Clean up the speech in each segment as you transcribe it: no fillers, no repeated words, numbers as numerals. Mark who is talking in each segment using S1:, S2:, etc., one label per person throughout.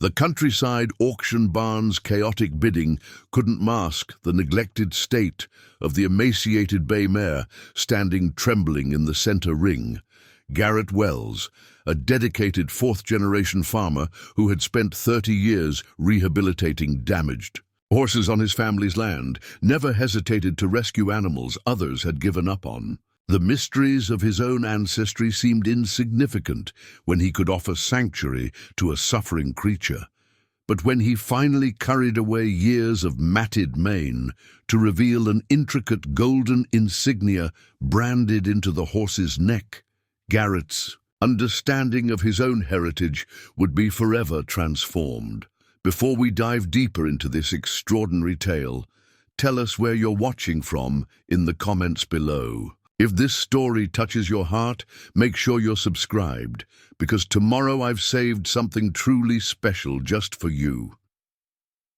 S1: The countryside auction barn's chaotic bidding couldn't mask the neglected state of the emaciated bay mare standing trembling in the center ring. Garrett Wells, a dedicated fourth-generation farmer who had spent 30 years rehabilitating damaged horses on his family's land, never hesitated to rescue animals others had given up on. The mysteries of his own ancestry seemed insignificant when he could offer sanctuary to a suffering creature. But when he finally carried away years of matted mane to reveal an intricate golden insignia branded into the horse's neck, Garrett's understanding of his own heritage would be forever transformed. Before we dive deeper into this extraordinary tale, tell us where you're watching from in the comments below. If this story touches your heart, make sure you're subscribed, because tomorrow I've saved something truly special just for you.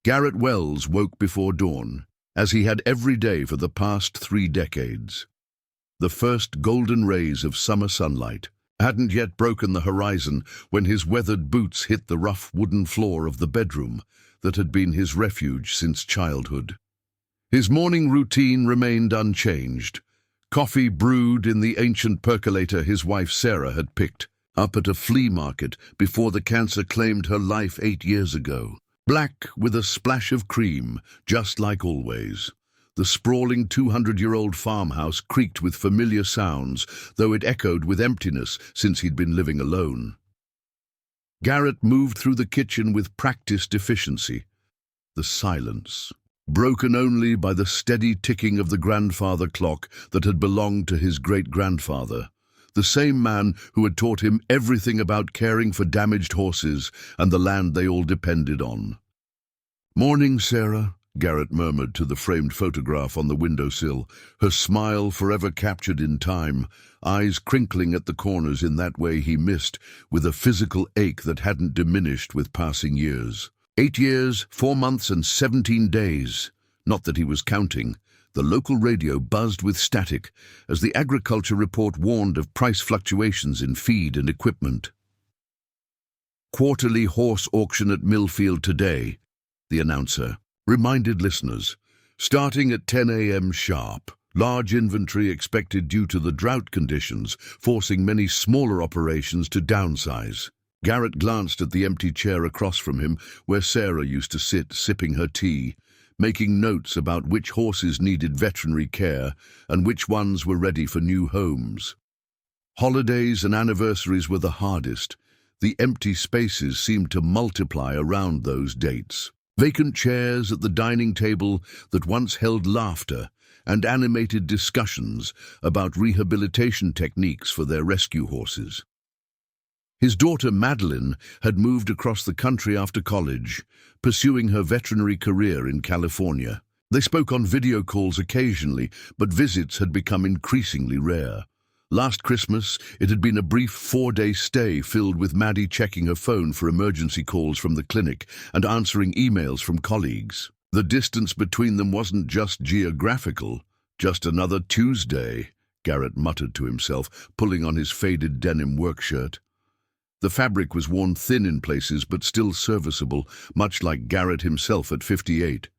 S1: Garrett Wells woke before dawn, as he had every day for the past 3 decades. The first golden rays of summer sunlight hadn't yet broken the horizon when his weathered boots hit the rough wooden floor of the bedroom that had been his refuge since childhood. His morning routine remained unchanged. Coffee brewed in the ancient percolator his wife Sarah had picked up at a flea market before the cancer claimed her life 8 years ago. Black with a splash of cream, just like always. The sprawling 200-year-old farmhouse creaked with familiar sounds, though it echoed with emptiness since he'd been living alone. Garrett moved through the kitchen with practiced efficiency. The silence, broken only by the steady ticking of the grandfather clock that had belonged to his great-grandfather, the same man who had taught him everything about caring for damaged horses and the land they all depended on. "Morning, Sarah," Garrett murmured to the framed photograph on the windowsill, her smile forever captured in time, eyes crinkling at the corners in that way he missed, with a physical ache that hadn't diminished with passing years. 8 years, 4 months, and 17 days. Not that he was counting. The local radio buzzed with static as the agriculture report warned of price fluctuations in feed and equipment. "Quarterly horse auction at Millfield today," the announcer reminded listeners. "Starting at 10 a.m. sharp. Large inventory expected due to the drought conditions, forcing many smaller operations to downsize." Garrett glanced at the empty chair across from him, where Sarah used to sit sipping her tea, making notes about which horses needed veterinary care and which ones were ready for new homes. Holidays and anniversaries were the hardest. The empty spaces seemed to multiply around those dates. Vacant chairs at the dining table that once held laughter and animated discussions about rehabilitation techniques for their rescue horses. His daughter Madeline had moved across the country after college, pursuing her veterinary career in California. They spoke on video calls occasionally, but visits had become increasingly rare. Last Christmas, it had been a brief 4-day stay filled with Maddie checking her phone for emergency calls from the clinic and answering emails from colleagues. The distance between them wasn't just geographical. "Just another Tuesday," Garrett muttered to himself, pulling on his faded denim work shirt. The fabric was worn thin in places but still serviceable, much like Garrett himself at 58.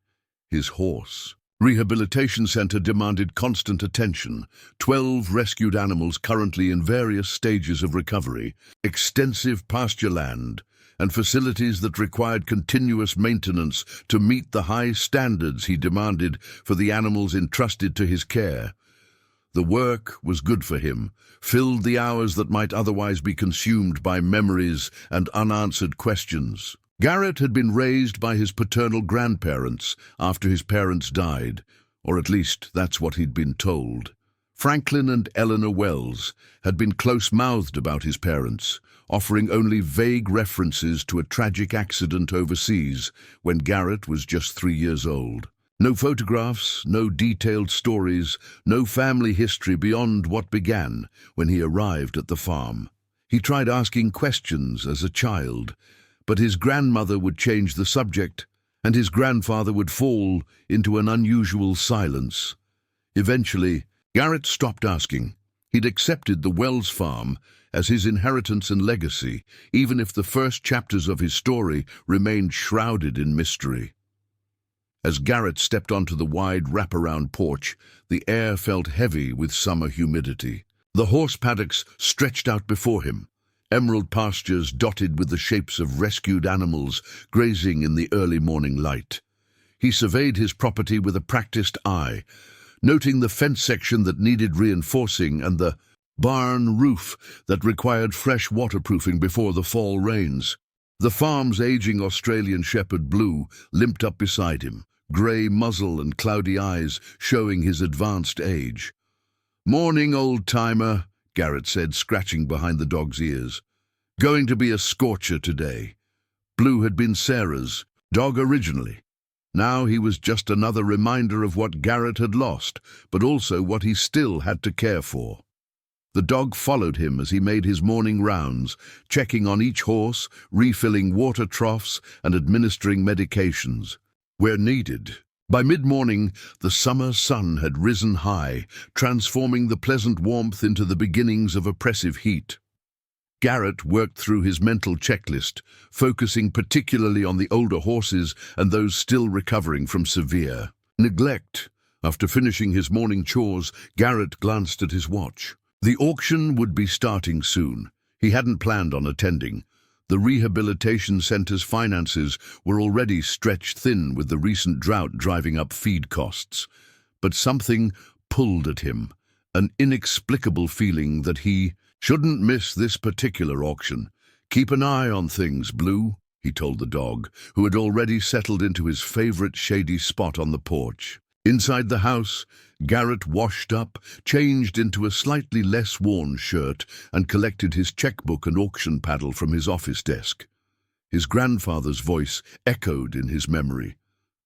S1: His horse. Rehabilitation center demanded constant attention. 12 rescued animals currently in various stages of recovery, extensive pasture land, and facilities that required continuous maintenance to meet the high standards he demanded for the animals entrusted to his care. The work was good for him, filled the hours that might otherwise be consumed by memories and unanswered questions. Garrett had been raised by his paternal grandparents after his parents died, or at least that's what he'd been told. Franklin and Eleanor Wells had been close-mouthed about his parents, offering only vague references to a tragic accident overseas when Garrett was just 3 years old. No photographs, no detailed stories, no family history beyond what began when he arrived at the farm. He tried asking questions as a child, but his grandmother would change the subject, and his grandfather would fall into an unusual silence. Eventually, Garrett stopped asking. He'd accepted the Wells farm as his inheritance and legacy, even if the first chapters of his story remained shrouded in mystery. As Garrett stepped onto the wide wraparound porch, the air felt heavy with summer humidity. The horse paddocks stretched out before him, emerald pastures dotted with the shapes of rescued animals grazing in the early morning light. He surveyed his property with a practiced eye, noting the fence section that needed reinforcing and the barn roof that required fresh waterproofing before the fall rains. The farm's aging Australian shepherd Blue limped up beside him, grey muzzle and cloudy eyes showing his advanced age. "Morning, old-timer," Garrett said, scratching behind the dog's ears. "Going to be a scorcher today." Blue had been Sarah's dog originally. Now he was just another reminder of what Garrett had lost, but also what he still had to care for. The dog followed him as he made his morning rounds, checking on each horse, refilling water troughs, and administering medications where needed. By mid-morning, the summer sun had risen high, transforming the pleasant warmth into the beginnings of oppressive heat. Garrett worked through his mental checklist, focusing particularly on the older horses and those still recovering from severe neglect. After finishing his morning chores, Garrett glanced at his watch. The auction would be starting soon. He hadn't planned on attending. The rehabilitation center's finances were already stretched thin with the recent drought driving up feed costs. But something pulled at him, an inexplicable feeling that he shouldn't miss this particular auction. "Keep an eye on things, Blue," he told the dog, who had already settled into his favorite shady spot on the porch. Inside the house, Garrett washed up, changed into a slightly less worn shirt, and collected his checkbook and auction paddle from his office desk. His grandfather's voice echoed in his memory.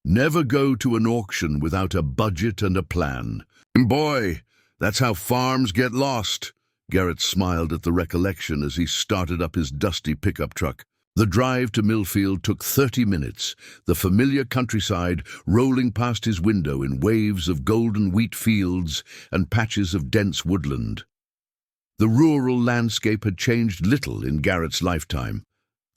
S1: "Never go to an auction without a budget and a plan. Boy, that's how farms get lost." Garrett smiled at the recollection as he started up his dusty pickup truck. The drive to Millfield took 30 minutes, the familiar countryside rolling past his window in waves of golden wheat fields and patches of dense woodland. The rural landscape had changed little in Garrett's lifetime,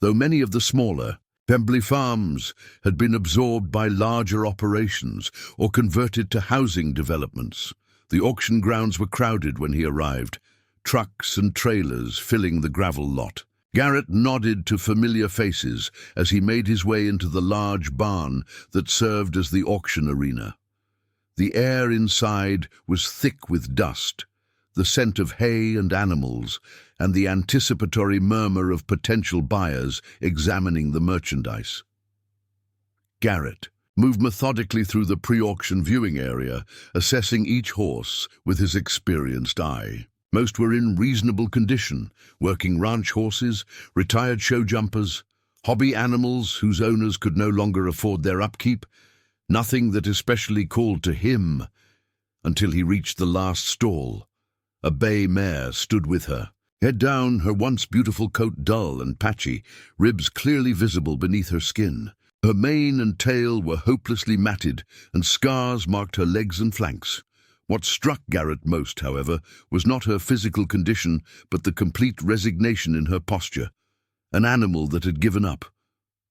S1: though many of the smaller, Pembley farms had been absorbed by larger operations or converted to housing developments. The auction grounds were crowded when he arrived, trucks and trailers filling the gravel lot. Garrett nodded to familiar faces as he made his way into the large barn that served as the auction arena. The air inside was thick with dust, the scent of hay and animals, and the anticipatory murmur of potential buyers examining the merchandise. Garrett moved methodically through the pre-auction viewing area, assessing each horse with his experienced eye. Most were in reasonable condition, working ranch horses, retired show jumpers, hobby animals whose owners could no longer afford their upkeep, nothing that especially called to him until he reached the last stall. A bay mare stood with her, head down, her once beautiful coat dull and patchy, ribs clearly visible beneath her skin. Her mane and tail were hopelessly matted, and scars marked her legs and flanks. What struck Garrett most, however, was not her physical condition, but the complete resignation in her posture. An animal that had given up.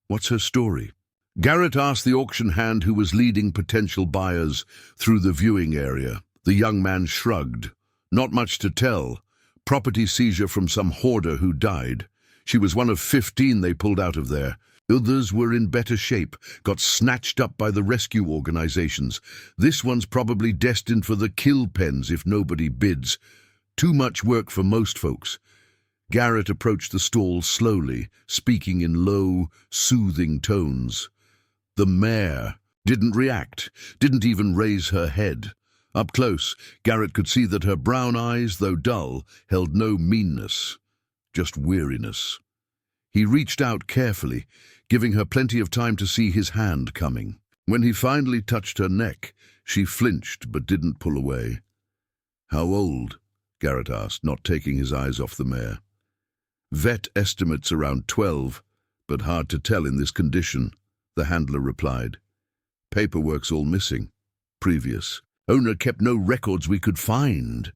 S1: What's her story? Garrett asked the auction hand who was leading potential buyers through the viewing area. The young man shrugged. Not much to tell. Property seizure from some hoarder who died. She was one of 15 they pulled out of there. Others were in better shape, got snatched up by the rescue organizations. This one's probably destined for the kill pens if nobody bids. Too much work for most folks. Garrett approached the stall slowly, speaking in low, soothing tones. The mare didn't react, didn't even raise her head. Up close, Garrett could see that her brown eyes, though dull, held no meanness, just weariness. He reached out carefully, giving her plenty of time to see his hand coming. When he finally touched her neck, she flinched but didn't pull away. "How old?" Garrett asked, not taking his eyes off the mare. "Vet estimates around 12, but hard to tell in this condition," the handler replied. "Paperwork's all missing. Previous. Owner kept no records we could find."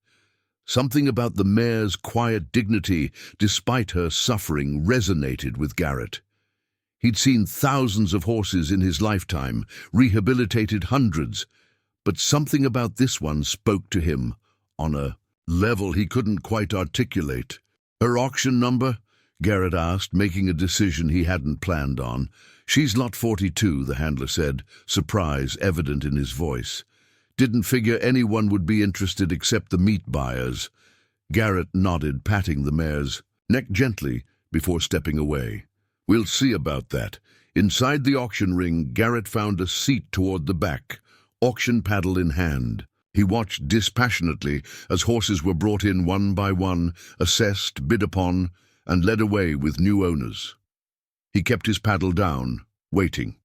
S1: Something about the mare's quiet dignity, despite her suffering, resonated with Garrett. He'd seen thousands of horses in his lifetime, rehabilitated hundreds, but something about this one spoke to him on a level he couldn't quite articulate. "Her auction number?" Garrett asked, making a decision he hadn't planned on. "She's lot 42, the handler said, surprise evident in his voice. "Didn't figure anyone would be interested except the meat buyers." Garrett nodded, patting the mare's neck gently before stepping away. "We'll see about that." Inside the auction ring, Garrett found a seat toward the back, auction paddle in hand. He watched dispassionately as horses were brought in one by one, assessed, bid upon, and led away with new owners. He kept his paddle down, waiting.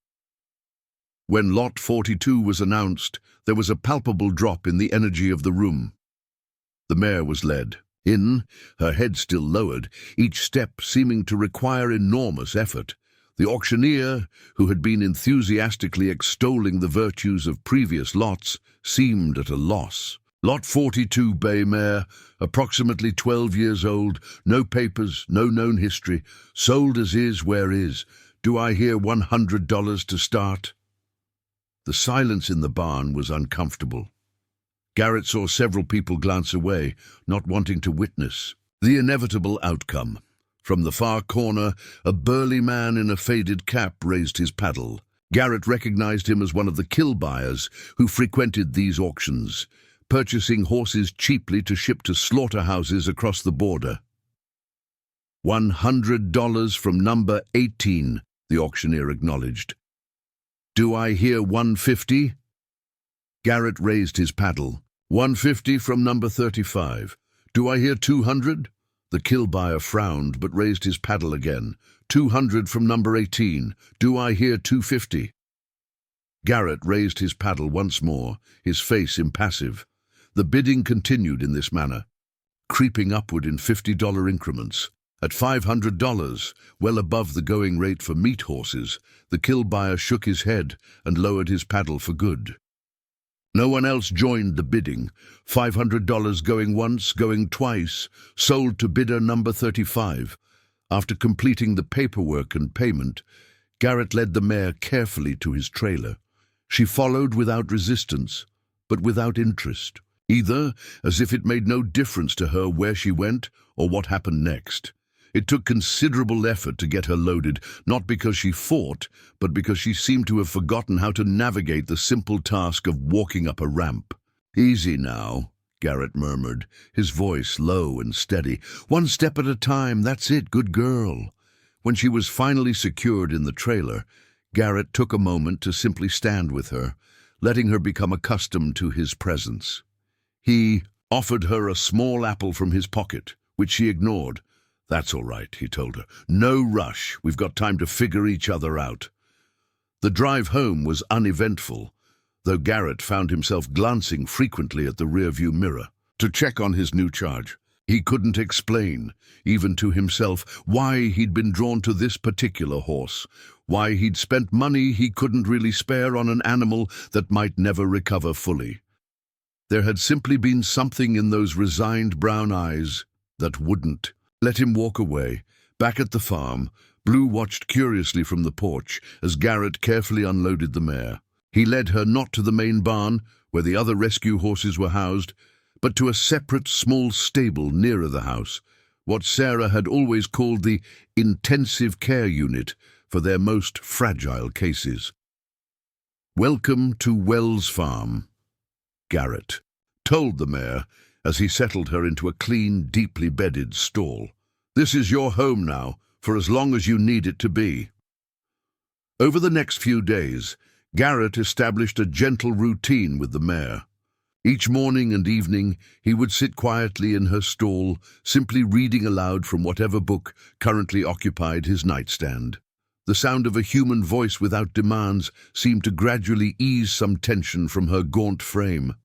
S1: When Lot 42 was announced, there was a palpable drop in the energy of the room. The mare was led in, her head still lowered, each step seeming to require enormous effort. The auctioneer, who had been enthusiastically extolling the virtues of previous lots, seemed at a loss. Lot 42 bay mare, approximately 12 years old, no papers, no known history, sold as is where is. Do I hear $100 to start? The silence in the barn was uncomfortable. Garrett saw several people glance away, not wanting to witness the inevitable outcome. From the far corner, a burly man in a faded cap raised his paddle. Garrett recognized him as one of the kill buyers who frequented these auctions, purchasing horses cheaply to ship to slaughterhouses across the border. $100 from number 18, the auctioneer acknowledged. Do I hear 150? Garrett raised his paddle. 150 from number 35. Do I hear 200? The kill buyer frowned but raised his paddle again. 200 from number 18. Do I hear 250? Garrett raised his paddle once more, his face impassive. The bidding continued in this manner, creeping upward in $50 increments. At $500, well above the going rate for meat horses, the kill buyer shook his head and lowered his paddle for good. No one else joined the bidding. $500 going once, going twice, sold to bidder number 35. After completing the paperwork and payment, Garrett led the mare carefully to his trailer. She followed without resistance, but without interest, either as if it made no difference to her where she went or what happened next. It took considerable effort to get her loaded, not because she fought, but because she seemed to have forgotten how to navigate the simple task of walking up a ramp. "Easy now," Garrett murmured, his voice low and steady. "One step at a time, that's it, good girl." When she was finally secured in the trailer, Garrett took a moment to simply stand with her, letting her become accustomed to his presence. He offered her a small apple from his pocket, which she ignored. "That's all right," he told her. "No rush. We've got time to figure each other out." The drive home was uneventful, though Garrett found himself glancing frequently at the rearview mirror to check on his new charge. He couldn't explain, even to himself, why he'd been drawn to this particular horse, why he'd spent money he couldn't really spare on an animal that might never recover fully. There had simply been something in those resigned brown eyes that wouldn't let him walk away. Back at the farm, Blue watched curiously from the porch as Garrett carefully unloaded the mare. He led her not to the main barn, where the other rescue horses were housed, but to a separate small stable nearer the house, what Sarah had always called the intensive care unit for their most fragile cases. "Welcome to Wells Farm," Garrett told the mare as he settled her into a clean, deeply bedded stall. "This is your home now, for as long as you need it to be." Over the next few days, Garrett established a gentle routine with the mare. Each morning and evening, he would sit quietly in her stall, simply reading aloud from whatever book currently occupied his nightstand. The sound of a human voice without demands seemed to gradually ease some tension from her gaunt frame.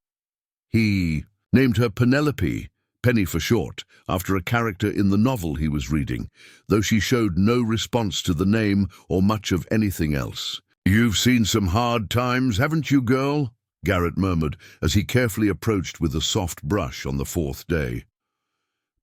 S1: He named her Penelope, Penny for short, after a character in the novel he was reading, though she showed no response to the name or much of anything else. "You've seen some hard times, haven't you, girl?" Garrett murmured as he carefully approached with a soft brush on the fourth day.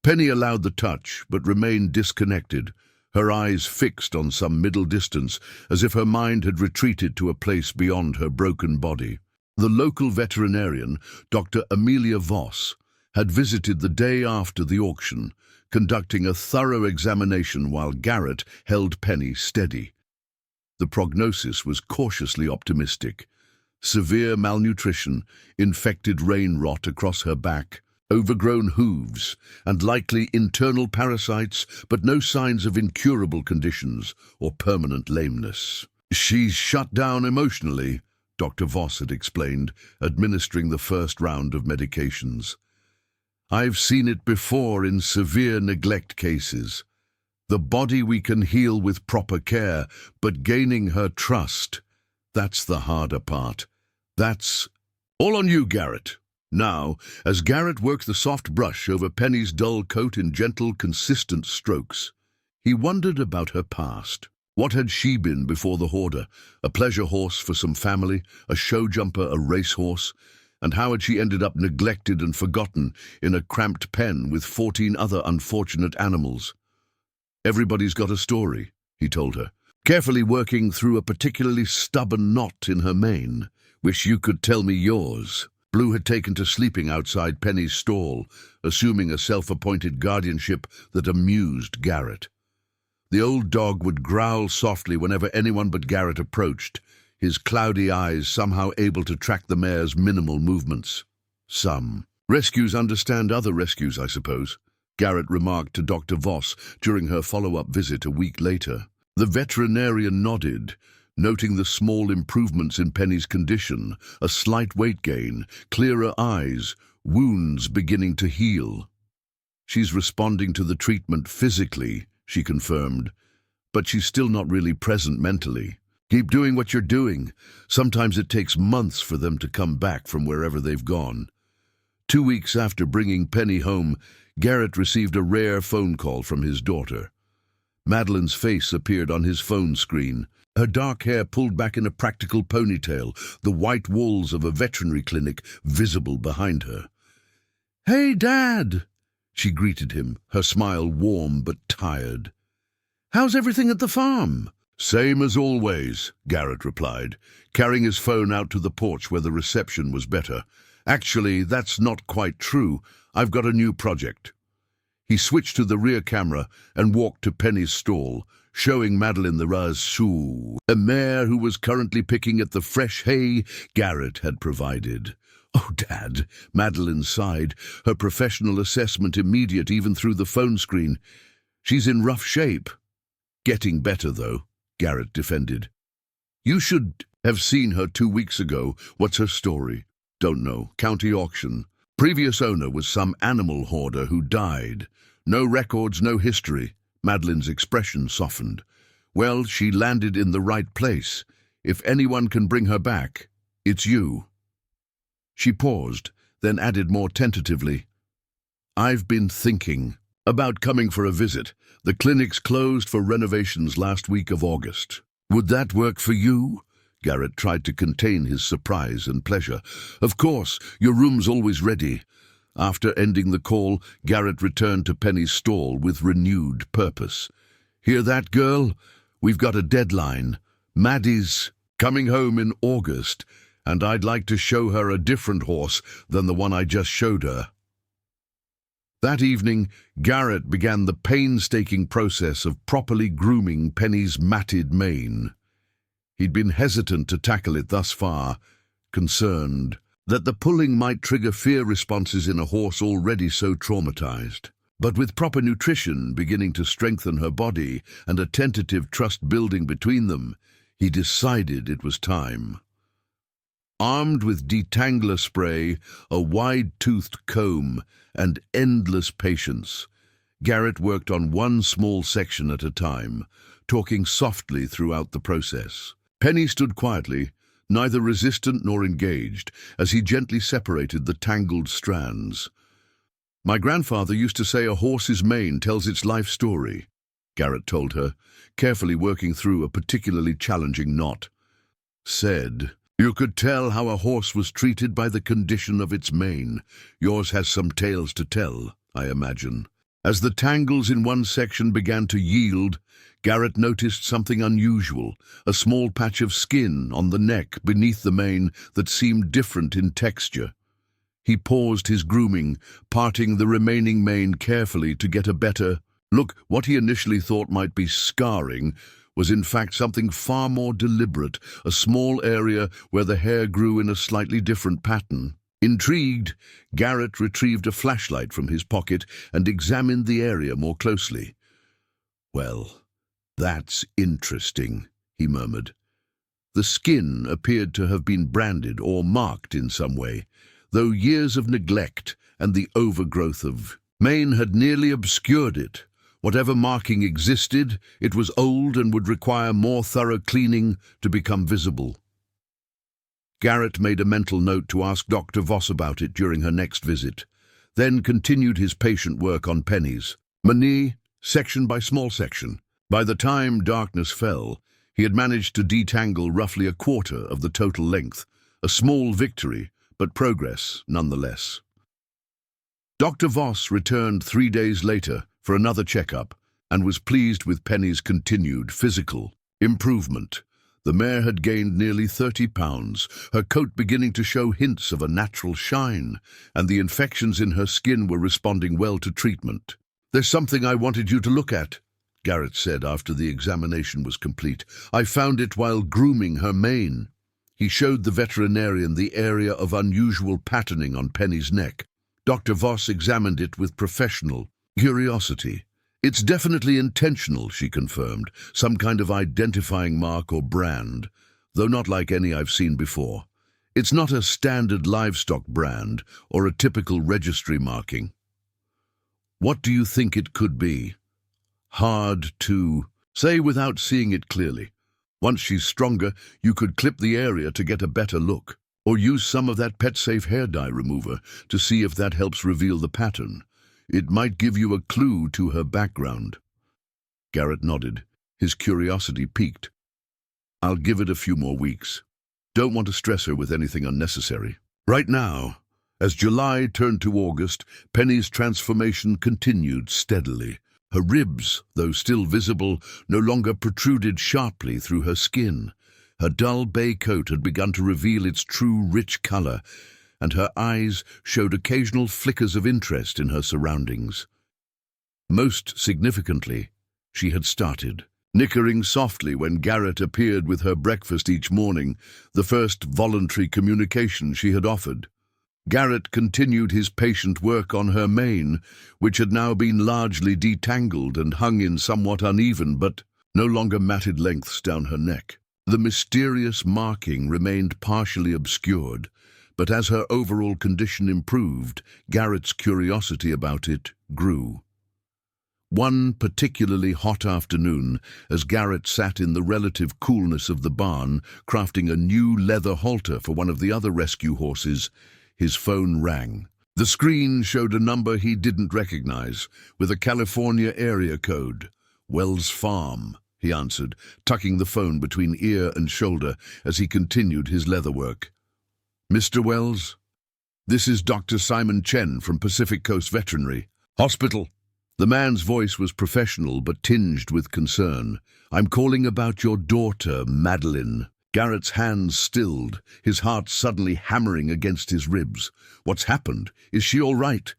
S1: Penny allowed the touch, but remained disconnected, her eyes fixed on some middle distance, as if her mind had retreated to a place beyond her broken body. The local veterinarian, Dr. Amelia Voss, had visited the day after the auction, conducting a thorough examination while Garrett held Penny steady. The prognosis was cautiously optimistic. Severe malnutrition, infected rain rot across her back, overgrown hooves, and likely internal parasites, but no signs of incurable conditions or permanent lameness. "She's shut down emotionally," Dr. Voss had explained, administering the first round of medications. "I've seen it before in severe neglect cases. The body we can heal with proper care, but gaining her trust, that's the harder part. That's all on you, Garrett." Now, as Garrett worked the soft brush over Penny's dull coat in gentle, consistent strokes, he wondered about her past. What had she been before the hoarder? A pleasure horse for some family, a show jumper, a racehorse? And how had she ended up neglected and forgotten in a cramped pen with 14 other unfortunate animals? "Everybody's got a story," he told her, carefully working through a particularly stubborn knot in her mane. "Wish you could tell me yours." Blue had taken to sleeping outside Penny's stall, assuming a self-appointed guardianship that amused Garrett. The old dog would growl softly whenever anyone but Garrett approached, his cloudy eyes somehow able to track the mare's minimal movements. "Some rescues understand other rescues, I suppose," Garrett remarked to Dr. Voss during her follow-up visit a week later. The veterinarian nodded, noting the small improvements in Penny's condition, a slight weight gain, clearer eyes, wounds beginning to heal. "She's responding to the treatment physically," she confirmed, "but she's still not really present mentally. Keep doing what you're doing. Sometimes it takes months for them to come back from wherever they've gone." 2 weeks after bringing Penny home, Garrett received a rare phone call from his daughter. Madeline's face appeared on his phone screen, her dark hair pulled back in a practical ponytail, the white walls of a veterinary clinic visible behind her. "Hey, Dad!" she greeted him, her smile warm but tired. "How's everything at the farm?" "Same as always," Garrett replied, carrying his phone out to the porch where the reception was better. "Actually, that's not quite true. I've got a new project." He switched to the rear camera and walked to Penny's stall, showing Madeline the Razoo, a mare who was currently picking at the fresh hay Garrett had provided. "Oh, Dad," Madeline sighed, her professional assessment immediate even through the phone screen. "She's in rough shape." "Getting better, though," Garrett defended. "You should have seen her 2 weeks ago. What's her story?" "Don't know. County auction. Previous owner was some animal hoarder who died. No records, no history." Madeline's expression softened. "Well, she landed in the right place. If anyone can bring her back, it's you." She paused, then added more tentatively, "I've been thinking about coming for a visit. The clinic's closed for renovations last week of August. Would that work for you?" Garrett tried to contain his surprise and pleasure. "Of course, your room's always ready." After ending the call, Garrett returned to Penny's stall with renewed purpose. "Hear that, girl? We've got a deadline. Maddie's coming home in August, and I'd like to show her a different horse than the one I just showed her." That evening, Garrett began the painstaking process of properly grooming Penny's matted mane. He'd been hesitant to tackle it thus far, concerned that the pulling might trigger fear responses in a horse already so traumatized. But with proper nutrition beginning to strengthen her body and a tentative trust building between them, he decided it was time. Armed with detangler spray, a wide-toothed comb, and endless patience, Garrett worked on one small section at a time, talking softly throughout the process. Penny stood quietly, neither resistant nor engaged, as he gently separated the tangled strands. "My grandfather used to say a horse's mane tells its life story," Garrett told her, carefully working through a particularly challenging knot. "Said," You could tell how a horse was treated by the condition of its mane. Yours has some tales to tell, I imagine. As the tangles in one section began to yield, Garrett noticed something unusual, a small patch of skin on the neck beneath the mane that seemed different in texture. He paused his grooming, parting the remaining mane carefully to get a better look. What he initially thought might be scarring was in fact something far more deliberate, a small area where the hair grew in a slightly different pattern. Intrigued, Garrett retrieved a flashlight from his pocket and examined the area more closely. "Well, that's interesting," he murmured. The skin appeared to have been branded or marked in some way, though years of neglect and the overgrowth of mane had nearly obscured it. Whatever marking existed, it was old and would require more thorough cleaning to become visible. Garrett made a mental note to ask Dr. Voss about it during her next visit, then continued his patient work on pennies, mane, section by small section. By the time darkness fell, he had managed to detangle roughly a quarter of the total length, a small victory, but progress nonetheless. Dr. Voss returned 3 days later for another checkup and was pleased with Penny's continued physical improvement. The mare had gained nearly 30 pounds, her coat beginning to show hints of a natural shine, and the infections in her skin were responding well to treatment. "There's something I wanted you to look at," Garrett said after the examination was complete. "I found it while grooming her mane." He showed the veterinarian the area of unusual patterning on Penny's neck. Dr. Voss examined it with professional curiosity. "It's definitely intentional," she confirmed, "some kind of identifying mark or brand, though not like any I've seen before. It's not a standard livestock brand or a typical registry marking." "What do you think it could be?" "Hard to say without seeing it clearly. Once she's stronger, you could clip the area to get a better look, or use some of that pet-safe hair dye remover to see if that helps reveal the pattern. It might give you a clue to her background." Garrett nodded, his curiosity piqued. "I'll give it a few more weeks. Don't want to stress her with anything unnecessary." Right now, as July turned to August, Penny's transformation continued steadily. Her ribs, though still visible, no longer protruded sharply through her skin. Her dull bay coat had begun to reveal its true rich color, and her eyes showed occasional flickers of interest in her surroundings. Most significantly, she had started nickering softly when Garrett appeared with her breakfast each morning, the first voluntary communication she had offered. Garrett continued his patient work on her mane, which had now been largely detangled and hung in somewhat uneven but no longer matted lengths down her neck. The mysterious marking remained partially obscured, but as her overall condition improved, Garrett's curiosity about it grew. One particularly hot afternoon, as Garrett sat in the relative coolness of the barn, crafting a new leather halter for one of the other rescue horses, his phone rang. The screen showed a number he didn't recognize, with a California area code. "Wells Farm," he answered, tucking the phone between ear and shoulder as he continued his leather work. "Mr. Wells? This is Dr. Simon Chen from Pacific Coast Veterinary Hospital." The man's voice was professional but tinged with concern. "I'm calling about your daughter, Madeline." Garrett's hands stilled, his heart suddenly hammering against his ribs. "What's happened? Is she all right?"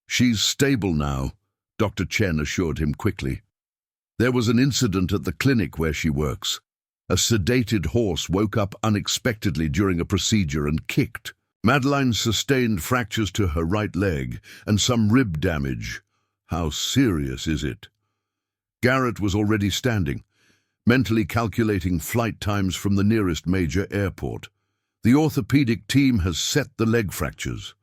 S1: "She's stable now," Dr. Chen assured him quickly. "There was an incident at the clinic where she works. A sedated horse woke up unexpectedly during a procedure and kicked. Madeline sustained fractures to her right leg and some rib damage." "How serious is it?" Garrett was already standing, mentally calculating flight times from the nearest major airport. "The orthopedic team has set the leg fractures.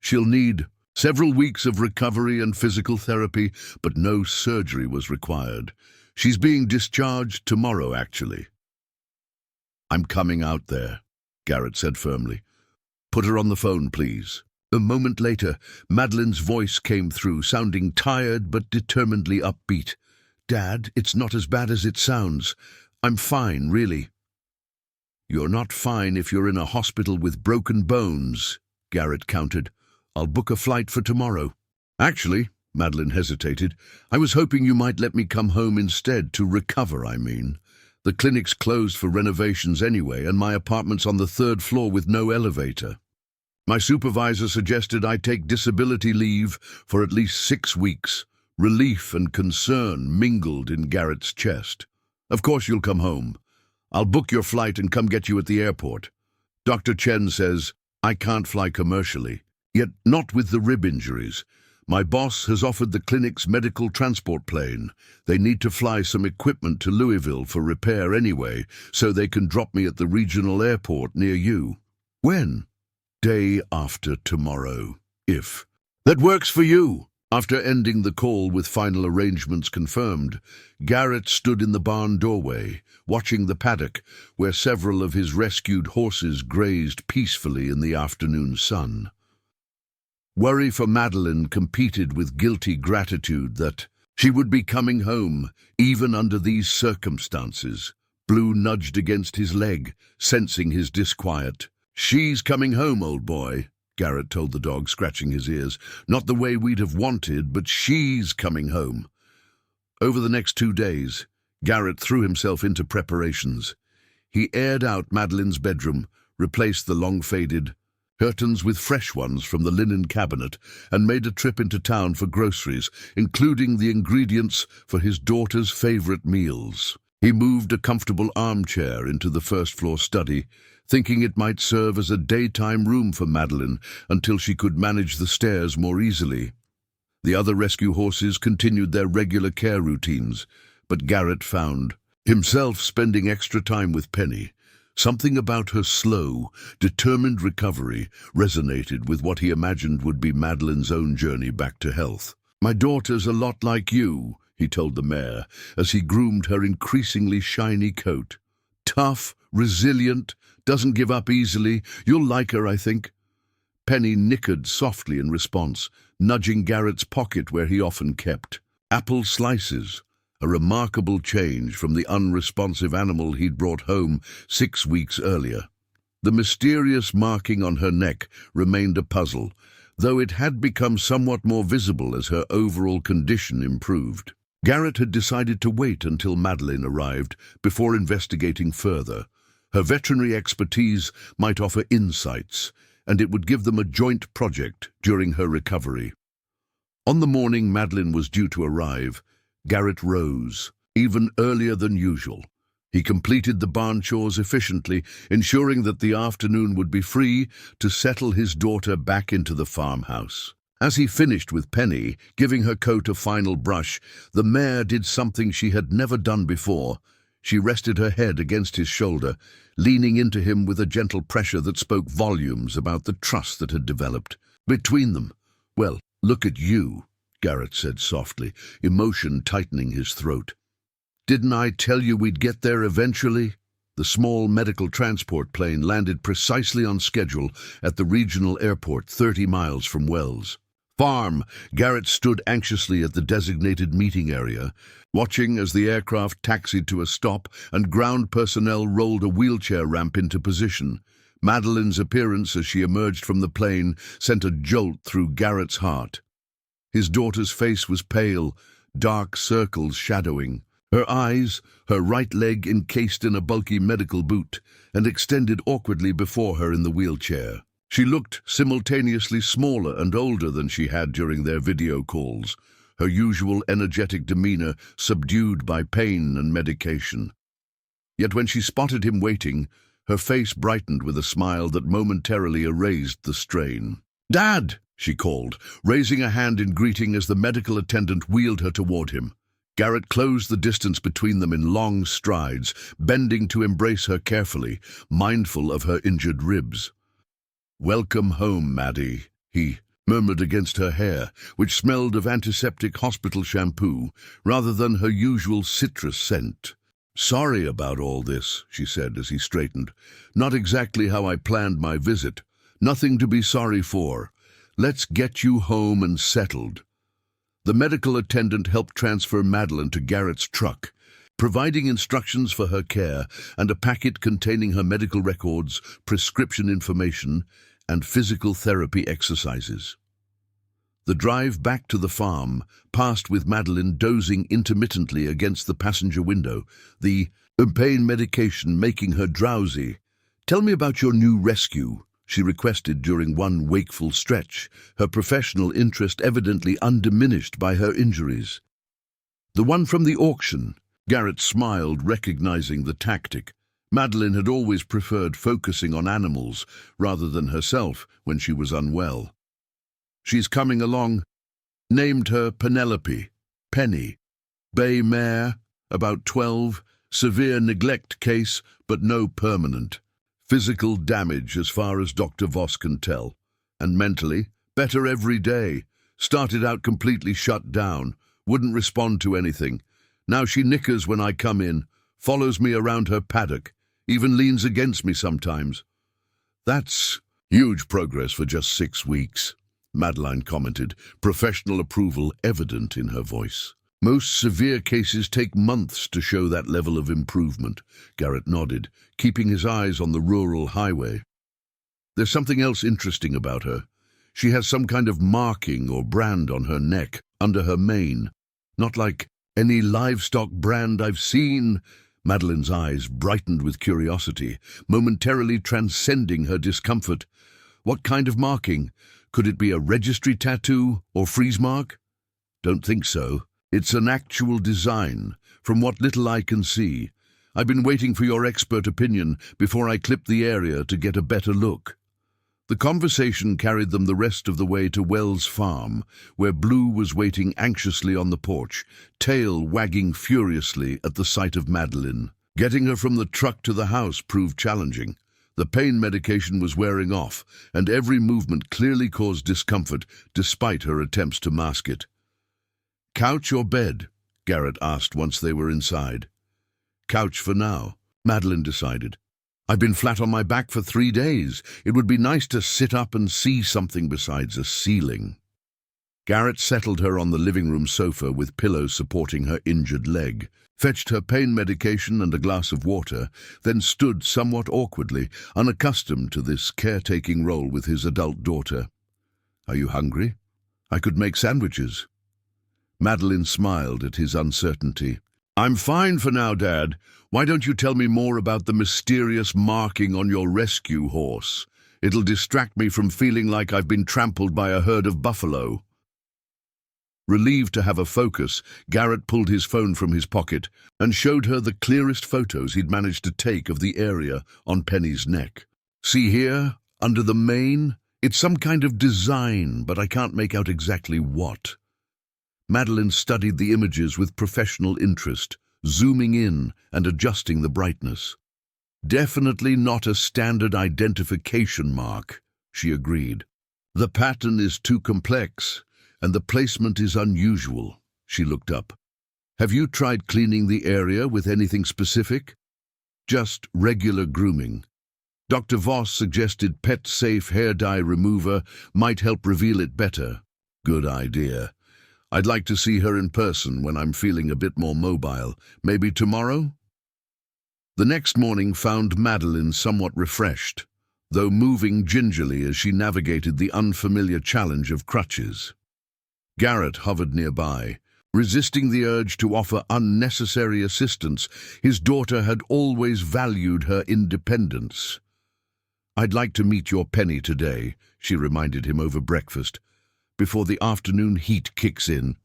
S1: She'll need several weeks of recovery and physical therapy, but no surgery was required. She's being discharged tomorrow, actually." "I'm coming out there," Garrett said firmly. "Put her on the phone, please." A moment later, Madeline's voice came through, sounding tired but determinedly upbeat. "Dad, it's not as bad as it sounds. I'm fine, really." "You're not fine if you're in a hospital with broken bones," Garrett countered. "I'll book a flight for tomorrow." "Actually," Madeline hesitated, "I was hoping you might let me come home instead, to recover, I mean. The clinic's closed for renovations anyway, and my apartment's on the 3rd floor with no elevator. My supervisor suggested I take disability leave for at least 6 weeks." Relief and concern mingled in Garrett's chest. "Of course you'll come home. I'll book your flight and come get you at the airport. Dr. Chen says I can't fly commercially, yet not with the rib injuries. My boss has offered the clinic's medical transport plane. They need to fly some equipment to Louisville for repair anyway, so they can drop me at the regional airport near you." "When?" "Day after tomorrow, if that works for you." After ending the call with final arrangements confirmed, Garrett stood in the barn doorway, watching the paddock where several of his rescued horses grazed peacefully in the afternoon sun. Worry for Madeline competed with guilty gratitude that she would be coming home, even under these circumstances. Blue nudged against his leg, sensing his disquiet. "She's coming home, old boy," Garrett told the dog, scratching his ears. "Not the way we'd have wanted, but she's coming home." Over the next 2 days, Garrett threw himself into preparations. He aired out Madeline's bedroom, replaced the long-faded curtains with fresh ones from the linen cabinet, and made a trip into town for groceries, including the ingredients for his daughter's favorite meals. He moved a comfortable armchair into the first-floor study, thinking it might serve as a daytime room for Madeline until she could manage the stairs more easily. The other rescue horses continued their regular care routines, but Garrett found himself spending extra time with Penny. Something about her slow, determined recovery resonated with what he imagined would be Madeline's own journey back to health. "My daughter's a lot like you," he told the mare, as he groomed her increasingly shiny coat. "Tough, resilient, doesn't give up easily. You'll like her, I think." Penny nickered softly in response, nudging Garrett's pocket where he often kept apple slices, a remarkable change from the unresponsive animal he'd brought home 6 weeks earlier. The mysterious marking on her neck remained a puzzle, though it had become somewhat more visible as her overall condition improved. Garrett had decided to wait until Madeline arrived before investigating further. Her veterinary expertise might offer insights, and it would give them a joint project during her recovery. On the morning Madeline was due to arrive, Garrett rose, even earlier than usual. He completed the barn chores efficiently, ensuring that the afternoon would be free to settle his daughter back into the farmhouse. As he finished with Penny, giving her coat a final brush, the mare did something she had never done before. She rested her head against his shoulder, leaning into him with a gentle pressure that spoke volumes about the trust that had developed between them. "Well, look at you," Garrett said softly, emotion tightening his throat. "Didn't I tell you we'd get there eventually?" The small medical transport plane landed precisely on schedule at the regional airport 30 miles from Wells. "Farm," Garrett stood anxiously at the designated meeting area, watching as the aircraft taxied to a stop and ground personnel rolled a wheelchair ramp into position. Madeline's appearance as she emerged from the plane sent a jolt through Garrett's heart. His daughter's face was pale, dark circles shadowing her eyes, her right leg encased in a bulky medical boot, and extended awkwardly before her in the wheelchair. She looked simultaneously smaller and older than she had during their video calls, her usual energetic demeanor subdued by pain and medication. Yet when she spotted him waiting, her face brightened with a smile that momentarily erased the strain. "Dad!" she called, raising a hand in greeting as the medical attendant wheeled her toward him. Garrett closed the distance between them in long strides, bending to embrace her carefully, mindful of her injured ribs. "Welcome home, Maddie," he murmured against her hair, which smelled of antiseptic hospital shampoo rather than her usual citrus scent. "Sorry about all this," she said as he straightened. "Not exactly how I planned my visit. Nothing to be sorry for. Let's get you home and settled." The medical attendant helped transfer Madeline to Garrett's truck, providing instructions for her care and a packet containing her medical records, prescription information, and physical therapy exercises. The drive back to the farm passed with Madeline dozing intermittently against the passenger window, the pain medication making her drowsy. "Tell me about your new rescue," she requested during one wakeful stretch, her professional interest evidently undiminished by her injuries. "The one from the auction." Garrett smiled, recognizing the tactic. Madeline had always preferred focusing on animals rather than herself when she was unwell. "She's coming along." Named her Penelope. Penny. Bay mare, about 12, severe neglect case, but no permanent. Physical damage as far as Dr. Voss can tell. And mentally, better every day. Started out completely shut down, wouldn't respond to anything. Now she nickers when I come in, follows me around her paddock, even leans against me sometimes. "That's huge progress for just 6 weeks." Madeline commented, professional approval evident in her voice. "Most severe cases take months to show that level of improvement," Garrett nodded, keeping his eyes on the rural highway. "There's something else interesting about her. She has some kind of marking or brand on her neck, under her mane. Not like any livestock brand I've seen." Madeline's eyes brightened with curiosity, momentarily transcending her discomfort. "What kind of marking? Could it be a registry tattoo or freeze mark?" "Don't think so. It's an actual design, from what little I can see. I've been waiting for your expert opinion before I clip the area to get a better look." The conversation carried them the rest of the way to Wells' farm, where Blue was waiting anxiously on the porch, tail wagging furiously at the sight of Madeline. Getting her from the truck to the house proved challenging. The pain medication was wearing off, and every movement clearly caused discomfort, despite her attempts to mask it. "Couch or bed?" Garrett asked once they were inside. "Couch for now," Madeline decided. "I've been flat on my back for 3 days. It would be nice to sit up and see something besides a ceiling." Garrett settled her on the living room sofa with pillows supporting her injured leg, fetched her pain medication and a glass of water, then stood somewhat awkwardly, unaccustomed to this caretaking role with his adult daughter. "Are you hungry? I could make sandwiches." Madeline smiled at his uncertainty. "I'm fine for now, Dad. Why don't you tell me more about the mysterious marking on your rescue horse? It'll distract me from feeling like I've been trampled by a herd of buffalo." Relieved to have a focus, Garrett pulled his phone from his pocket and showed her the clearest photos he'd managed to take of the area on Penny's neck. "See here, under the mane? It's some kind of design, but I can't make out exactly what." Madeline studied the images with professional interest, zooming in and adjusting the brightness. "Definitely not a standard identification mark," she agreed. "The pattern is too complex, and the placement is unusual." She looked up. "Have you tried cleaning the area with anything specific?" "Just regular grooming. Dr. Voss suggested pet-safe hair dye remover might help reveal it better." "Good idea. I'd like to see her in person when I'm feeling a bit more mobile. Maybe tomorrow?" The next morning found Madeline somewhat refreshed, though moving gingerly as she navigated the unfamiliar challenge of crutches. Garrett hovered nearby, resisting the urge to offer unnecessary assistance. His daughter had always valued her independence. "I'd like to meet your Penny today," she reminded him over breakfast, "before the afternoon heat kicks in."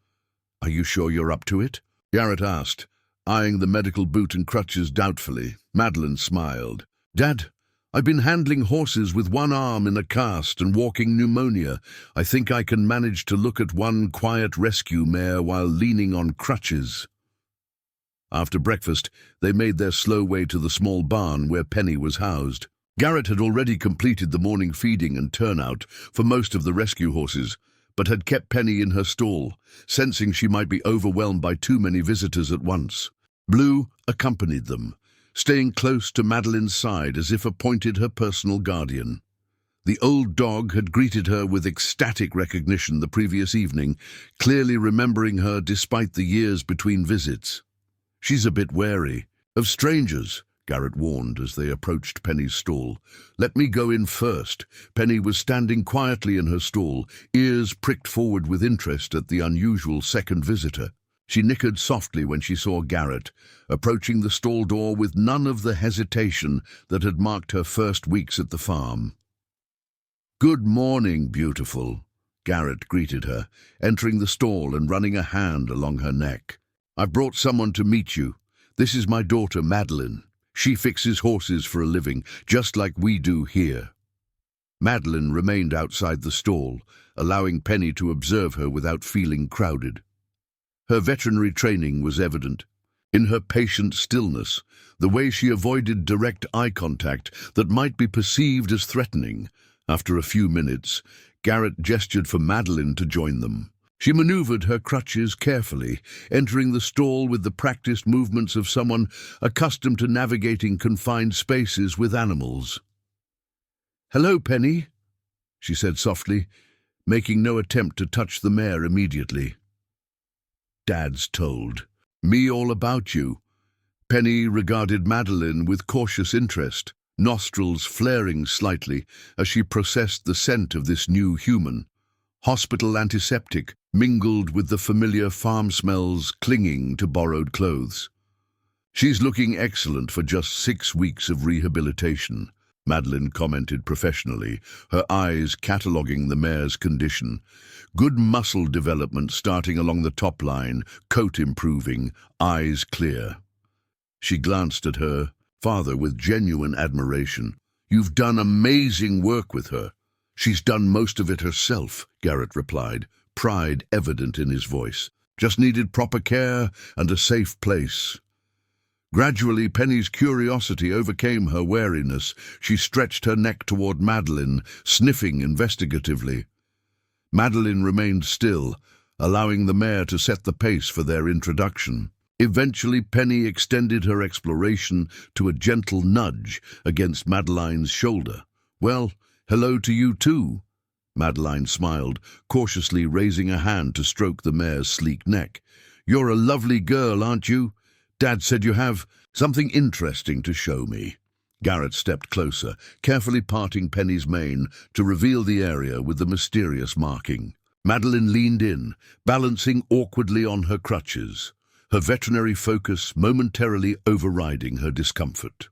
S1: "Are you sure you're up to it?" Garrett asked, eyeing the medical boot and crutches doubtfully. Madeline smiled. "Dad, I've been handling horses with one arm in a cast and walking pneumonia. I think I can manage to look at one quiet rescue mare while leaning on crutches." After breakfast, they made their slow way to the small barn where Penny was housed. Garrett had already completed the morning feeding and turnout for most of the rescue horses, but had kept Penny in her stall, sensing she might be overwhelmed by too many visitors at once. Blue accompanied them, staying close to Madeline's side as if appointed her personal guardian. The old dog had greeted her with ecstatic recognition the previous evening, clearly remembering her despite the years between visits. She's a bit wary of strangers, Garrett warned as they approached Penny's stall. Let me go in first. Penny was standing quietly in her stall, ears pricked forward with interest at the unusual second visitor. She nickered softly when she saw Garrett, approaching the stall door with none of the hesitation that had marked her first weeks at the farm. "Good morning, beautiful," Garrett greeted her, entering the stall and running a hand along her neck. "I've brought someone to meet you. This is my daughter, Madeline. She fixes horses for a living, just like we do here." Madeline remained outside the stall, allowing Penny to observe her without feeling crowded. Her veterinary training was evident. In her patient stillness, the way she avoided direct eye contact that might be perceived as threatening. After a few minutes, Garrett gestured for Madeline to join them. She maneuvered her crutches carefully, entering the stall with the practiced movements of someone accustomed to navigating confined spaces with animals. "Hello, Penny," she said softly, making no attempt to touch the mare immediately. "Dad's told me all about you." Penny regarded Madeline with cautious interest, nostrils flaring slightly as she processed the scent of this new human. Hospital antiseptic mingled with the familiar farm smells clinging to borrowed clothes. "She's looking excellent for just 6 weeks of rehabilitation," Madeline commented professionally, her eyes cataloguing the mare's condition. "Good muscle development starting along the top line, coat improving, eyes clear." She glanced at her father with genuine admiration. "You've done amazing work with her." "She's done most of it herself," Garrett replied, pride evident in his voice. "Just needed proper care and a safe place." Gradually, Penny's curiosity overcame her wariness. She stretched her neck toward Madeline, sniffing investigatively. Madeline remained still, allowing the mare to set the pace for their introduction. Eventually, Penny extended her exploration to a gentle nudge against Madeline's shoulder. "Well, hello to you too." Madeline smiled, cautiously raising a hand to stroke the mare's sleek neck. "You're a lovely girl, aren't you? Dad said you have something interesting to show me." Garrett stepped closer, carefully parting Penny's mane to reveal the area with the mysterious marking. Madeline leaned in, balancing awkwardly on her crutches, her veterinary focus momentarily overriding her discomfort.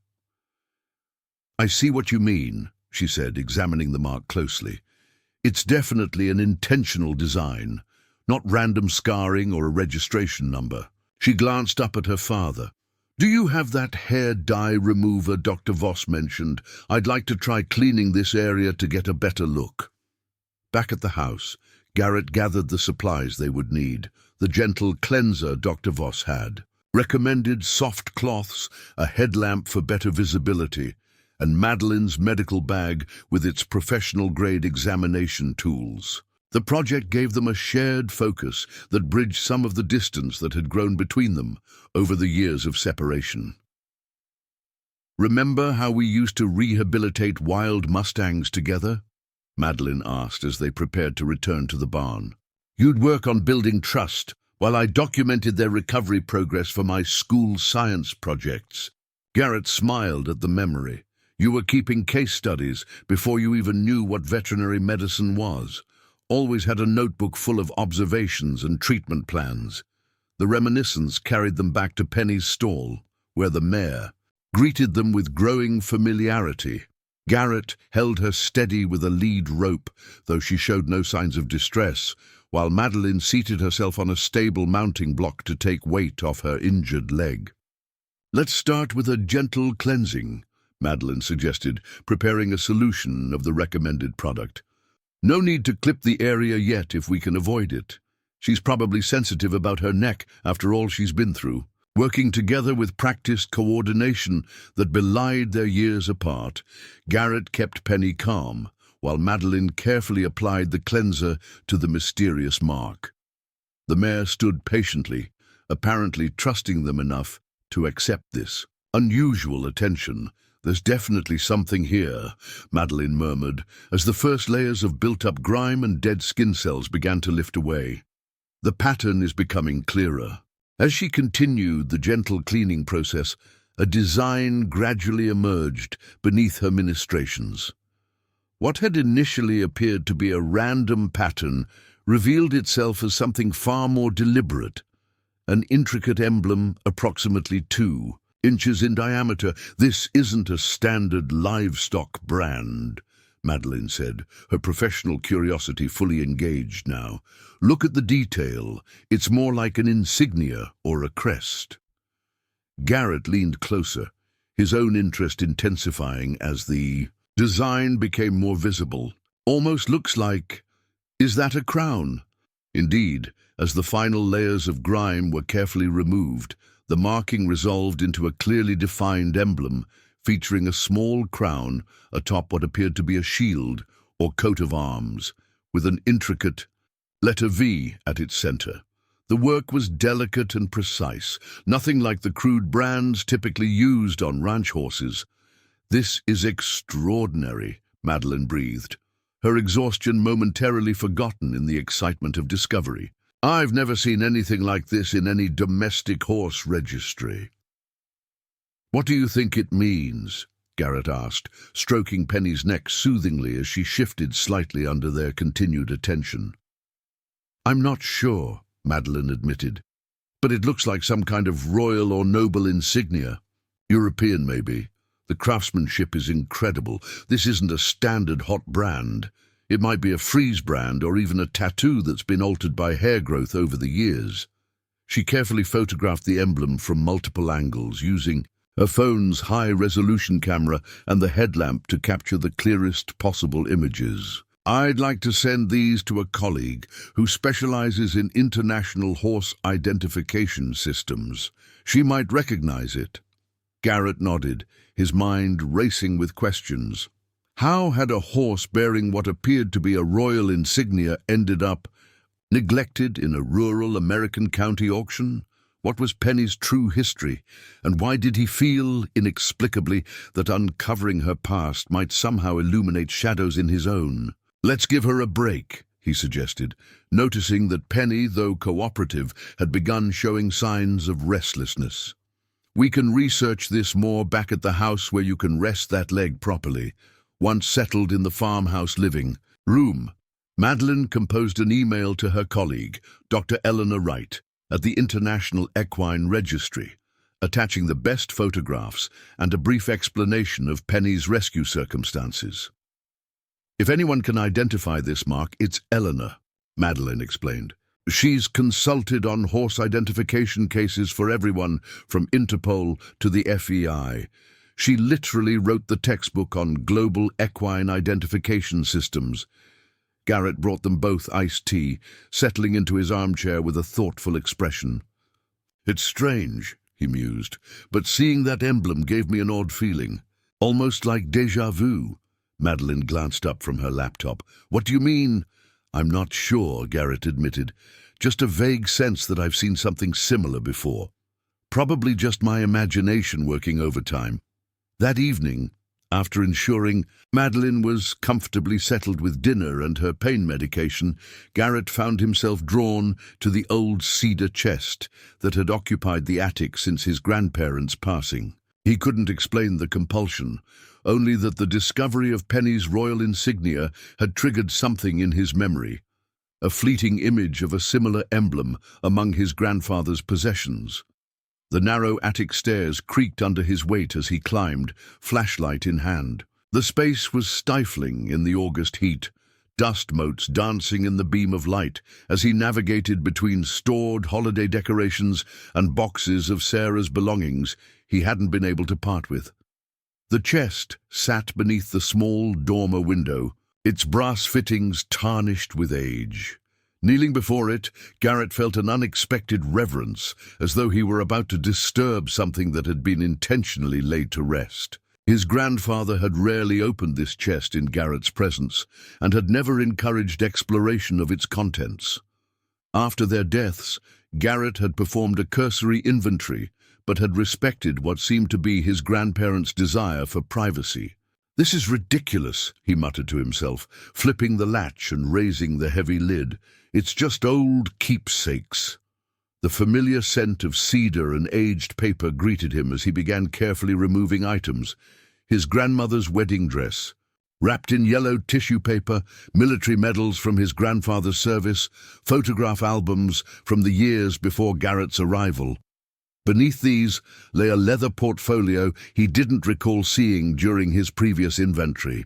S1: "I see what you mean," she said, examining the mark closely. "It's definitely an intentional design, not random scarring or a registration number." She glanced up at her father. "Do you have that hair dye remover Dr. Voss mentioned? I'd like to try cleaning this area to get a better look." Back at the house, Garrett gathered the supplies they would need. The gentle cleanser Dr. Voss had, recommended soft cloths, a headlamp for better visibility, and Madeline's medical bag with its professional-grade examination tools. The project gave them a shared focus that bridged some of the distance that had grown between them over the years of separation. "Remember how we used to rehabilitate wild mustangs together?" Madeline asked as they prepared to return to the barn. "You'd work on building trust while I documented their recovery progress for my school science projects." Garrett smiled at the memory. "You were keeping case studies before you even knew what veterinary medicine was. Always had a notebook full of observations and treatment plans." The reminiscence carried them back to Penny's stall, where the mare greeted them with growing familiarity. Garrett held her steady with a lead rope, though she showed no signs of distress, while Madeline seated herself on a stable mounting block to take weight off her injured leg. "Let's start with a gentle cleansing," Madeline suggested, preparing a solution of the recommended product. "No need to clip the area yet if we can avoid it. She's probably sensitive about her neck after all she's been through." Working together with practiced coordination that belied their years apart, Garrett kept Penny calm, while Madeline carefully applied the cleanser to the mysterious mark. The mare stood patiently, apparently trusting them enough to accept this unusual attention. "There's definitely something here," Madeline murmured, as the first layers of built-up grime and dead skin cells began to lift away. "The pattern is becoming clearer." As she continued the gentle cleaning process, a design gradually emerged beneath her ministrations. What had initially appeared to be a random pattern revealed itself as something far more deliberate, an intricate emblem approximately 2 inches in diameter. "This isn't a standard livestock brand," Madeline said, her professional curiosity fully engaged now. "Look at the detail. It's more like an insignia or a crest." Garrett leaned closer, his own interest intensifying as the design became more visible. "Almost looks like... Is that a crown?" Indeed, as the final layers of grime were carefully removed, the marking resolved into a clearly defined emblem featuring a small crown atop what appeared to be a shield or coat of arms, with an intricate letter V at its center. The work was delicate and precise, nothing like the crude brands typically used on ranch horses. "This is extraordinary," Madeline breathed, her exhaustion momentarily forgotten in the excitement of discovery. "I've never seen anything like this in any domestic horse registry." "What do you think it means?" Garrett asked, stroking Penny's neck soothingly as she shifted slightly under their continued attention. "I'm not sure," Madeline admitted, "but it looks like some kind of royal or noble insignia. European, maybe. The craftsmanship is incredible. This isn't a standard hot brand. It might be a freeze brand or even a tattoo that's been altered by hair growth over the years." She carefully photographed the emblem from multiple angles, using her phone's high-resolution camera and the headlamp to capture the clearest possible images. "I'd like to send these to a colleague who specializes in international horse identification systems. She might recognize it." Garrett nodded, his mind racing with questions. How had a horse bearing what appeared to be a royal insignia ended up neglected in a rural American county auction? What was Penny's true history, and why did he feel, inexplicably, that uncovering her past might somehow illuminate shadows in his own? "Let's give her a break," he suggested, noticing that Penny, though cooperative, had begun showing signs of restlessness. "We can research this more back at the house where you can rest that leg properly, once settled in the farmhouse living room." Madeline composed an email to her colleague, Dr. Eleanor Wright, at the International Equine Registry, attaching the best photographs and a brief explanation of Penny's rescue circumstances. "If anyone can identify this mark, it's Eleanor," Madeline explained. "She's consulted on horse identification cases for everyone from Interpol to the FEI. She literally wrote the textbook on global equine identification systems." Garrett brought them both iced tea, settling into his armchair with a thoughtful expression. "It's strange," he mused, "but seeing that emblem gave me an odd feeling. Almost like déjà vu." Madeline glanced up from her laptop. "What do you mean?" "I'm not sure," Garrett admitted. "Just a vague sense that I've seen something similar before. Probably just my imagination working overtime." That evening, after ensuring Madeline was comfortably settled with dinner and her pain medication, Garrett found himself drawn to the old cedar chest that had occupied the attic since his grandparents' passing. He couldn't explain the compulsion, only that the discovery of Penny's royal insignia had triggered something in his memory, a fleeting image of a similar emblem among his grandfather's possessions. The narrow attic stairs creaked under his weight as he climbed, flashlight in hand. The space was stifling in the August heat, dust motes dancing in the beam of light as he navigated between stored holiday decorations and boxes of Sarah's belongings he hadn't been able to part with. The chest sat beneath the small dormer window, its brass fittings tarnished with age. Kneeling before it, Garrett felt an unexpected reverence, as though he were about to disturb something that had been intentionally laid to rest. His grandfather had rarely opened this chest in Garrett's presence, and had never encouraged exploration of its contents. After their deaths, Garrett had performed a cursory inventory, but had respected what seemed to be his grandparents' desire for privacy. "This is ridiculous," he muttered to himself, flipping the latch and raising the heavy lid. "It's just old keepsakes." The familiar scent of cedar and aged paper greeted him as he began carefully removing items. His grandmother's wedding dress, wrapped in yellow tissue paper, military medals from his grandfather's service, photograph albums from the years before Garrett's arrival. Beneath these lay a leather portfolio he didn't recall seeing during his previous inventory.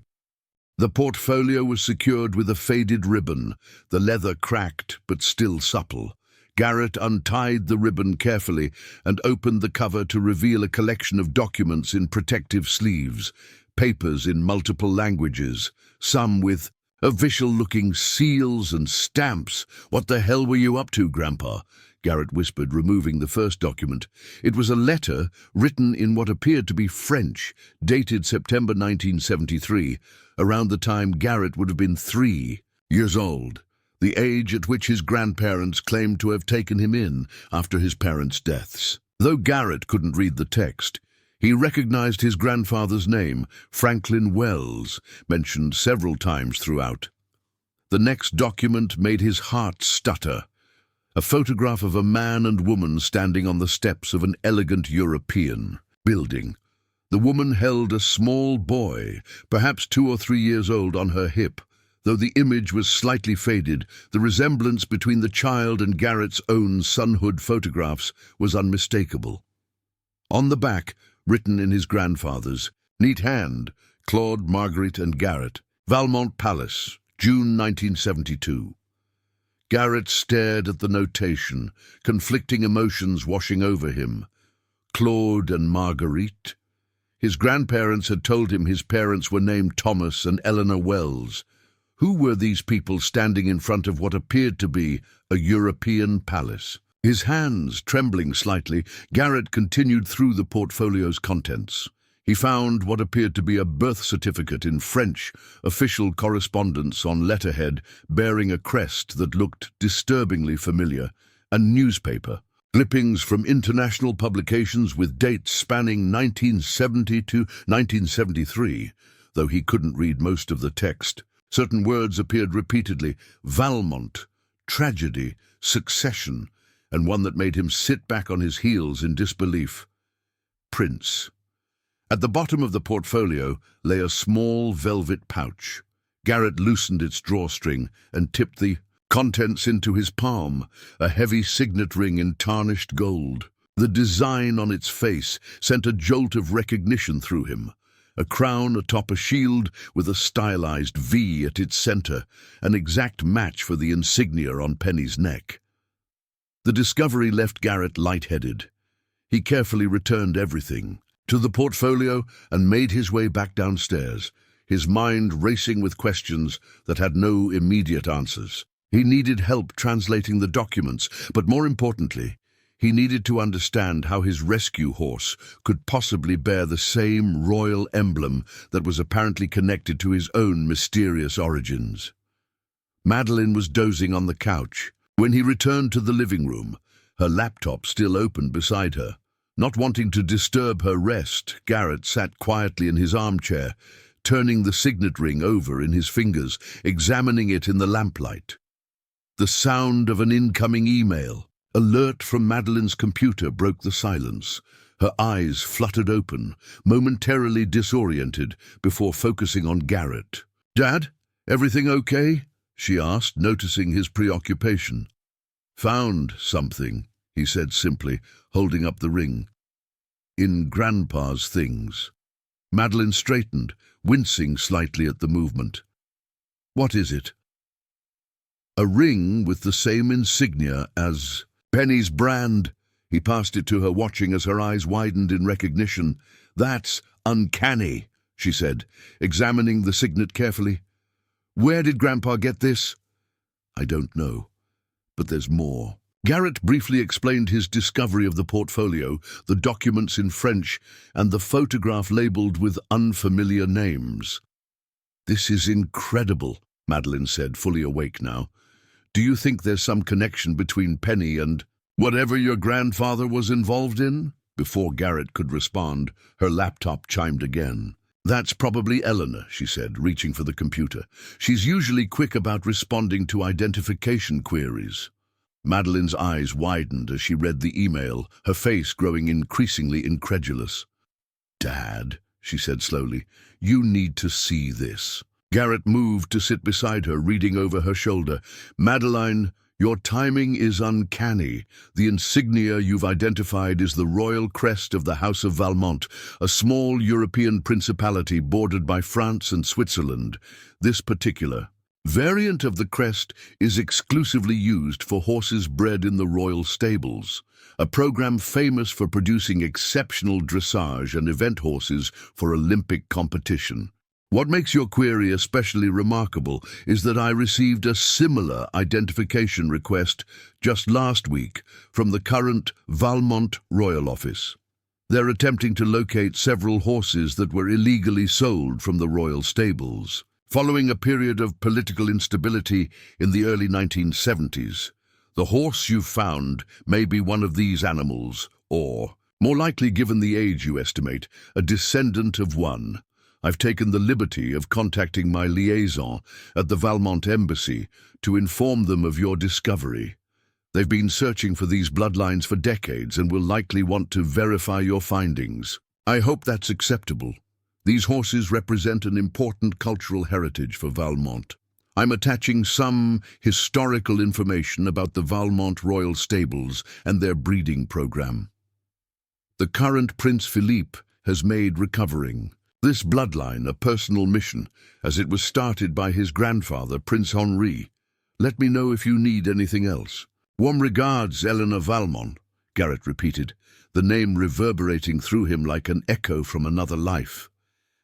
S1: The portfolio was secured with a faded ribbon, the leather cracked but still supple. Garrett untied the ribbon carefully and opened the cover to reveal a collection of documents in protective sleeves, papers in multiple languages, some with official-looking seals and stamps. "What the hell were you up to, Grandpa?" Garrett whispered, removing the first document. It was a letter written in what appeared to be French, dated September 1973, around the time Garrett would have been 3 years old, the age at which his grandparents claimed to have taken him in after his parents' deaths. Though Garrett couldn't read the text, he recognized his grandfather's name, Franklin Wells, mentioned several times throughout. The next document made his heart stutter. A photograph of a man and woman standing on the steps of an elegant European building. The woman held a small boy, perhaps 2 or 3 years old, on her hip. Though the image was slightly faded, the resemblance between the child and Garrett's own sonhood photographs was unmistakable. On the back, written in his grandfather's neat hand, Claude, Marguerite and Garrett, Valmont Palace, June 1972. Garrett stared at the notation, conflicting emotions washing over him. Claude and Marguerite. His grandparents had told him his parents were named Thomas and Eleanor Wells. Who were these people standing in front of what appeared to be a European palace? His hands trembling slightly, Garrett continued through the portfolio's contents. He found what appeared to be a birth certificate in French, official correspondence on letterhead bearing a crest that looked disturbingly familiar, and newspaper, clippings from international publications with dates spanning 1970 to 1973, though he couldn't read most of the text. Certain words appeared repeatedly: Valmont, tragedy, succession, and one that made him sit back on his heels in disbelief: Prince. At the bottom of the portfolio lay a small velvet pouch. Garrett loosened its drawstring and tipped the contents into his palm, a heavy signet ring in tarnished gold. The design on its face sent a jolt of recognition through him. A crown atop a shield with a stylized V at its center, an exact match for the insignia on Penny's neck. The discovery left Garrett lightheaded. He carefully returned everything to the portfolio and made his way back downstairs, his mind racing with questions that had no immediate answers. He needed help translating the documents, but more importantly, he needed to understand how his rescue horse could possibly bear the same royal emblem that was apparently connected to his own mysterious origins. Madeline was dozing on the couch. When he returned to the living room, her laptop still open beside her. Not wanting to disturb her rest, Garrett sat quietly in his armchair, turning the signet ring over in his fingers, examining it in the lamplight. The sound of an incoming email, alert from Madeline's computer, broke the silence. Her eyes fluttered open, momentarily disoriented, before focusing on Garrett. "Dad, everything okay?" she asked, noticing his preoccupation. "Found something," he said simply, holding up the ring. "In Grandpa's things." Madeline straightened, wincing slightly at the movement. "What is it?" "A ring with the same insignia as Penny's brand." He passed it to her, watching as her eyes widened in recognition. "That's uncanny," she said, examining the signet carefully. "Where did Grandpa get this?" "I don't know, but there's more." Garrett briefly explained his discovery of the portfolio, the documents in French, and the photograph labeled with unfamiliar names. "This is incredible," Madeline said, fully awake now. "Do you think there's some connection between Penny and whatever your grandfather was involved in?" Before Garrett could respond, her laptop chimed again. "That's probably Eleanor," she said, reaching for the computer. "She's usually quick about responding to identification queries." Madeline's eyes widened as she read the email, her face growing increasingly incredulous. "Dad," she said slowly, "you need to see this." Garrett moved to sit beside her, reading over her shoulder. "Madeline, your timing is uncanny. The insignia you've identified is the royal crest of the House of Valmont, a small European principality bordered by France and Switzerland. This particular variant of the crest is exclusively used for horses bred in the royal stables, a program famous for producing exceptional dressage and event horses for Olympic competition. What makes your query especially remarkable is that I received a similar identification request just last week from the current Valmont Royal Office. They're attempting to locate several horses that were illegally sold from the royal stables. Following a period of political instability in the early 1970s, the horse you've found may be one of these animals, or, more likely given the age you estimate, a descendant of one. I've taken the liberty of contacting my liaison at the Valmont Embassy to inform them of your discovery. They've been searching for these bloodlines for decades and will likely want to verify your findings. I hope that's acceptable. These horses represent an important cultural heritage for Valmont. I'm attaching some historical information about the Valmont Royal Stables and their breeding program. The current Prince Philippe has made recovering this bloodline a personal mission, as it was started by his grandfather, Prince Henri. Let me know if you need anything else. Warm regards, Eleanor Valmont, Garrett repeated, the name reverberating through him like an echo from another life.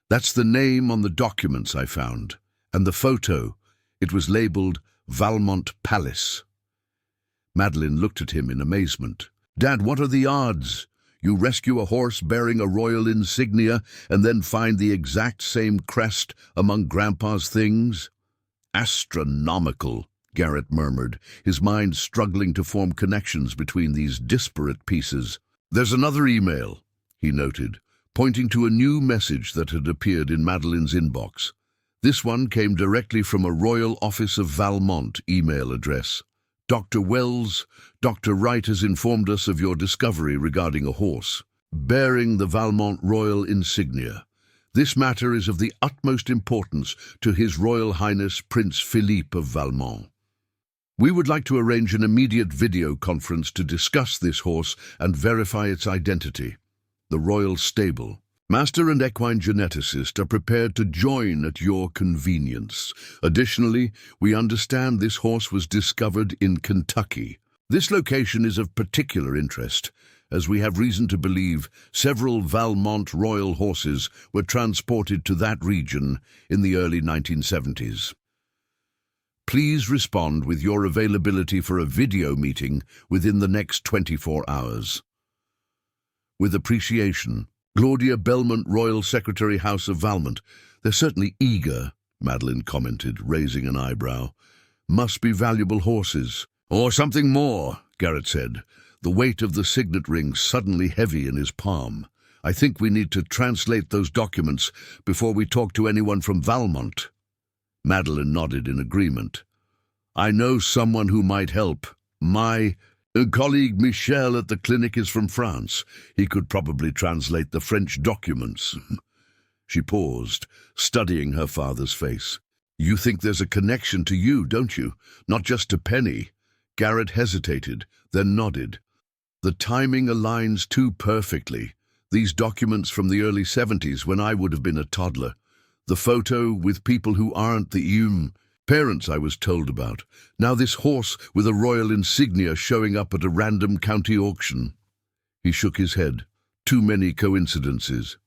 S1: That's the name on the documents I found, and the photo, it was labeled Valmont Palace. Madeline looked at him in amazement. Dad, what are the odds? You rescue a horse bearing a royal insignia and then find the exact same crest among Grandpa's things? Astronomical, Garrett murmured, his mind struggling to form connections between these disparate pieces. There's another email, he noted, pointing to a new message that had appeared in Madeline's inbox. This one came directly from a Royal Office of Valmont email address. Dr. Wells, Dr. Wright has informed us of your discovery regarding a horse bearing the Valmont royal insignia. This matter is of the utmost importance to His Royal Highness Prince Philippe of Valmont. We would like to arrange an immediate video conference to discuss this horse and verify its identity. The royal stable. Master and equine geneticist are prepared to join at your convenience. Additionally, we understand this horse was discovered in Kentucky. This location is of particular interest, as we have reason to believe several Valmont royal horses were transported to that region in the early 1970s. Please respond with your availability for a video meeting within the next 24 hours. With appreciation, Claudia Belmont, Royal Secretary, House of Valmont. They're certainly eager, Madeline commented, raising an eyebrow. Must be valuable horses. Or something more, Garrett said, the weight of the signet ring suddenly heavy in his palm. I think we need to translate those documents before we talk to anyone from Valmont. Madeline nodded in agreement. I know someone who might help. My colleague Michel at the clinic is from France. He could probably translate the French documents. She paused, studying her father's face. You think there's a connection to you, don't you? Not just to Penny. Garrett hesitated, then nodded. The timing aligns too perfectly. These documents from the early 70s, when I would have been a toddler. The photo with people who aren't the parents I was told about. Now this horse with a royal insignia showing up at a random county auction. He shook his head. Too many coincidences.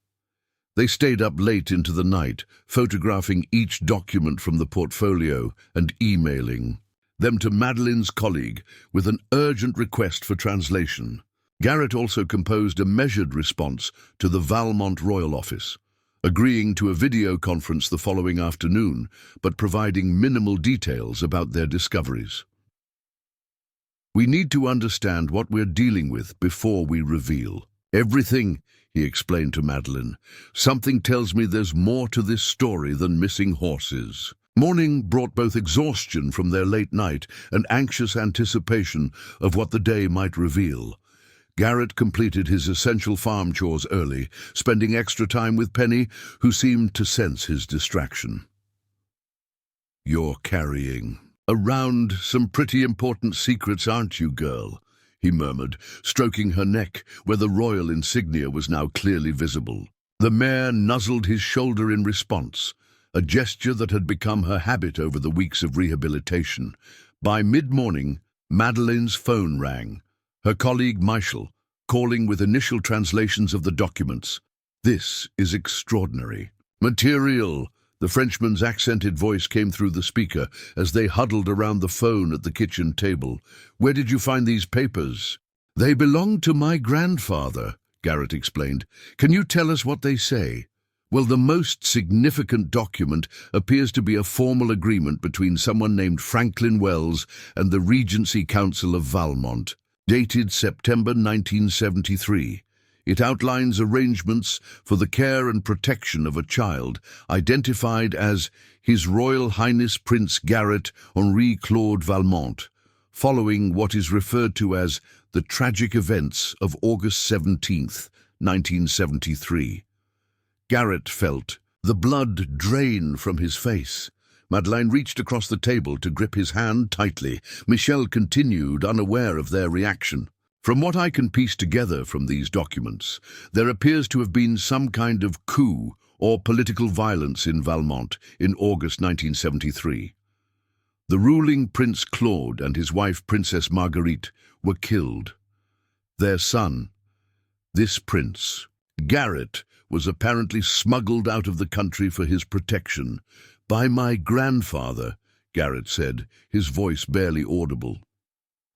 S1: They stayed up late into the night, photographing each document from the portfolio and emailing them to Madeline's colleague with an urgent request for translation. Garrett also composed a measured response to the Valmont Royal Office, agreeing to a video conference the following afternoon, but providing minimal details about their discoveries. We need to understand what we're dealing with before we reveal everything, he explained to Madeline. Something tells me there's more to this story than missing horses. Morning brought both exhaustion from their late night and anxious anticipation of what the day might reveal. Garrett completed his essential farm chores early, spending extra time with Penny, who seemed to sense his distraction. "You're carrying around some pretty important secrets, aren't you, girl?" he murmured, stroking her neck, where the royal insignia was now clearly visible. The mare nuzzled his shoulder in response, a gesture that had become her habit over the weeks of rehabilitation. By mid-morning, Madeline's phone rang, her colleague Michel, calling with initial translations of the documents. "This is extraordinary. Material!" The Frenchman's accented voice came through the speaker as they huddled around the phone at the kitchen table. "Where did you find these papers?" "They belong to my grandfather," Garrett explained. "Can you tell us what they say?" "Well, the most significant document appears to be a formal agreement between someone named Franklin Wells and the Regency Council of Valmont, dated September 1973. It outlines arrangements for the care and protection of a child identified as His Royal Highness Prince Garrett Henri Claude Valmont, following what is referred to as the tragic events of August 17th, 1973. Garrett felt the blood drain from his face. Madeleine reached across the table to grip his hand tightly. Michel continued, unaware of their reaction. "From what I can piece together from these documents, there appears to have been some kind of coup or political violence in Valmont in August 1973. The ruling Prince Claude and his wife Princess Marguerite were killed. Their son, this prince, Garrett, was apparently smuggled out of the country for his protection. By my grandfather," Garrett said, his voice barely audible.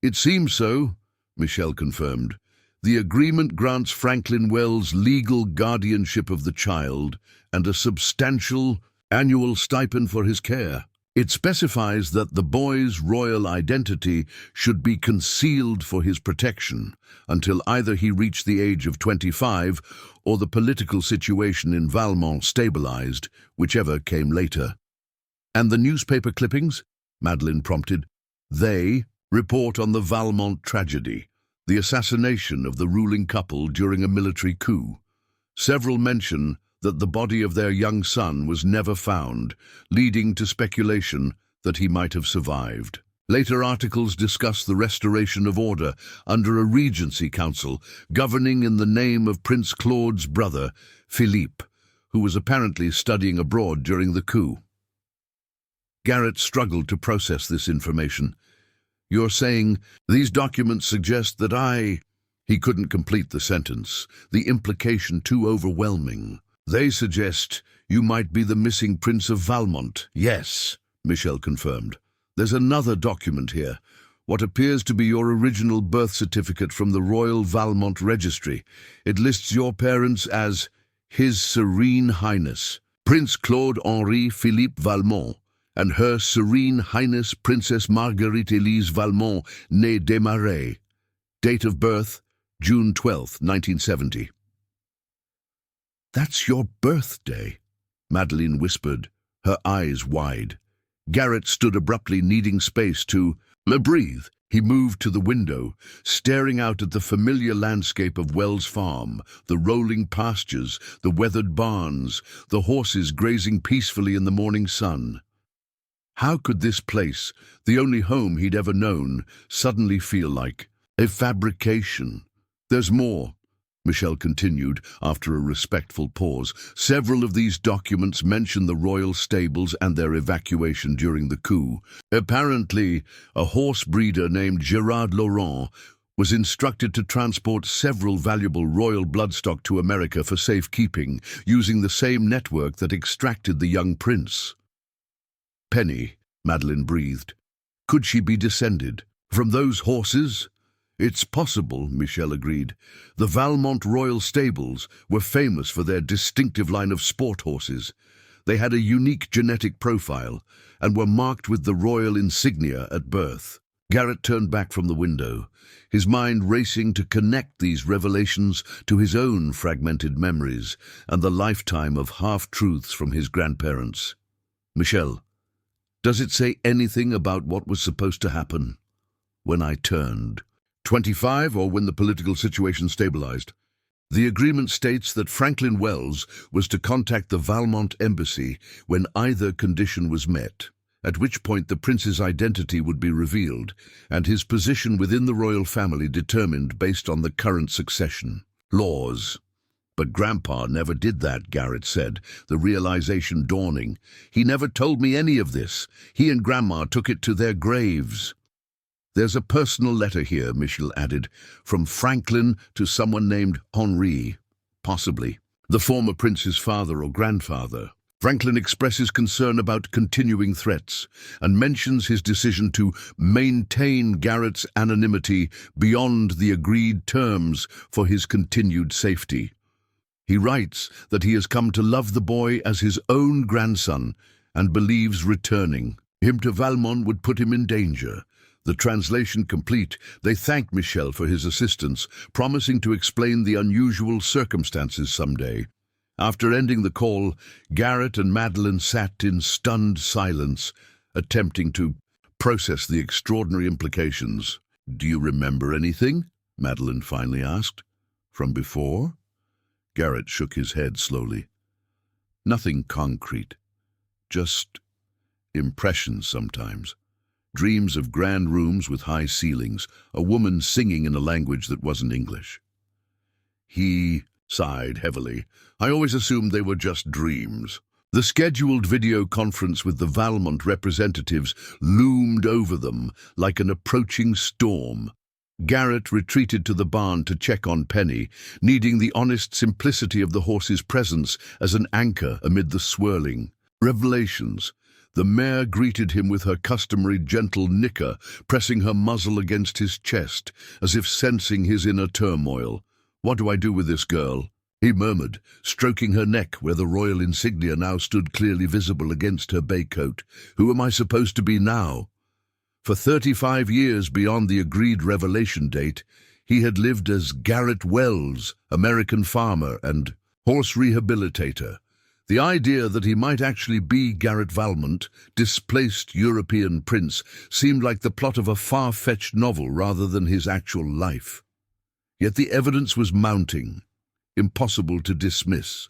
S1: "It seems so," Michel confirmed. "The agreement grants Franklin Wells legal guardianship of the child and a substantial annual stipend for his care. It specifies that the boy's royal identity should be concealed for his protection until either he reached the age of 25 or the political situation in Valmont stabilized, whichever came later." "And the newspaper clippings?" Madeleine prompted. "They report on the Valmont tragedy, the assassination of the ruling couple during a military coup. Several mention that the body of their young son was never found, leading to speculation that he might have survived. Later articles discuss the restoration of order under a regency council governing in the name of Prince Claude's brother, Philippe, who was apparently studying abroad during the coup. Garrett struggled to process this information. "You're saying these documents suggest that I—" He couldn't complete the sentence, the implication too overwhelming. "They suggest you might be the missing Prince of Valmont." "Yes," Michel confirmed. "There's another document here, what appears to be your original birth certificate from the Royal Valmont Registry. It lists your parents as His Serene Highness, Prince Claude Henri Philippe Valmont, and Her Serene Highness Princess Marguerite Elise Valmont, née Desmarais. Date of birth, June 12, 1970. "That's your birthday," Madeleine whispered, her eyes wide. Garrett stood abruptly, needing space to breathe. He moved to the window, staring out at the familiar landscape of Wells Farm, the rolling pastures, the weathered barns, the horses grazing peacefully in the morning sun. How could this place, the only home he'd ever known, suddenly feel like a fabrication? "There's more," Michel continued after a respectful pause. "Several of these documents mention the royal stables and their evacuation during the coup. Apparently, a horse breeder named Gerard Laurent was instructed to transport several valuable royal bloodstock to America for safekeeping, using the same network that extracted the young prince." "Penny," Madeleine breathed. "Could she be descended from those horses?" "It's possible," Michel agreed. "The Valmont Royal Stables were famous for their distinctive line of sport horses. They had a unique genetic profile and were marked with the royal insignia at birth." Garrett turned back from the window, his mind racing to connect these revelations to his own fragmented memories and the lifetime of half-truths from his grandparents. "Michel, Does it say anything about what was supposed to happen when I turned 25 or when the political situation stabilized? The agreement states that Franklin Wells was to contact the Valmont embassy when either condition was met, at which point the prince's identity would be revealed and his position within the royal family determined based on the current succession laws. But Grandpa never did that, Garrett said, the realization dawning. He never told me any of this. He and Grandma took it to their graves. There's a personal letter here, Michel added, from Franklin to someone named Henri, possibly the former prince's father or grandfather. Franklin expresses concern about continuing threats and mentions his decision to maintain Garrett's anonymity beyond the agreed terms for his continued safety. He writes that he has come to love the boy as his own grandson and believes returning him to Valmont would put him in danger. The translation complete, they thanked Michel for his assistance, promising to explain the unusual circumstances someday. After ending the call, Garrett and Madeleine sat in stunned silence, attempting to process the extraordinary implications. "Do you remember anything?" Madeleine finally asked. "From before?" Garrett shook his head slowly. "Nothing concrete. Just impressions sometimes. Dreams of grand rooms with high ceilings, a woman singing in a language that wasn't English." He sighed heavily. "I always assumed they were just dreams." The scheduled video conference with the Valmont representatives loomed over them like an approaching storm. Garrett retreated to the barn to check on Penny, needing the honest simplicity of the horse's presence as an anchor amid the swirling revelations. The mare greeted him with her customary gentle nicker, pressing her muzzle against his chest, as if sensing his inner turmoil. "What do I do with this girl?" he murmured, stroking her neck where the royal insignia now stood clearly visible against her bay coat. "Who am I supposed to be now?" For 35 years beyond the agreed revelation date, he had lived as Garrett Wells, American farmer and horse rehabilitator. The idea that he might actually be Garrett Valmont, displaced European prince, seemed like the plot of a far-fetched novel rather than his actual life. Yet the evidence was mounting, impossible to dismiss.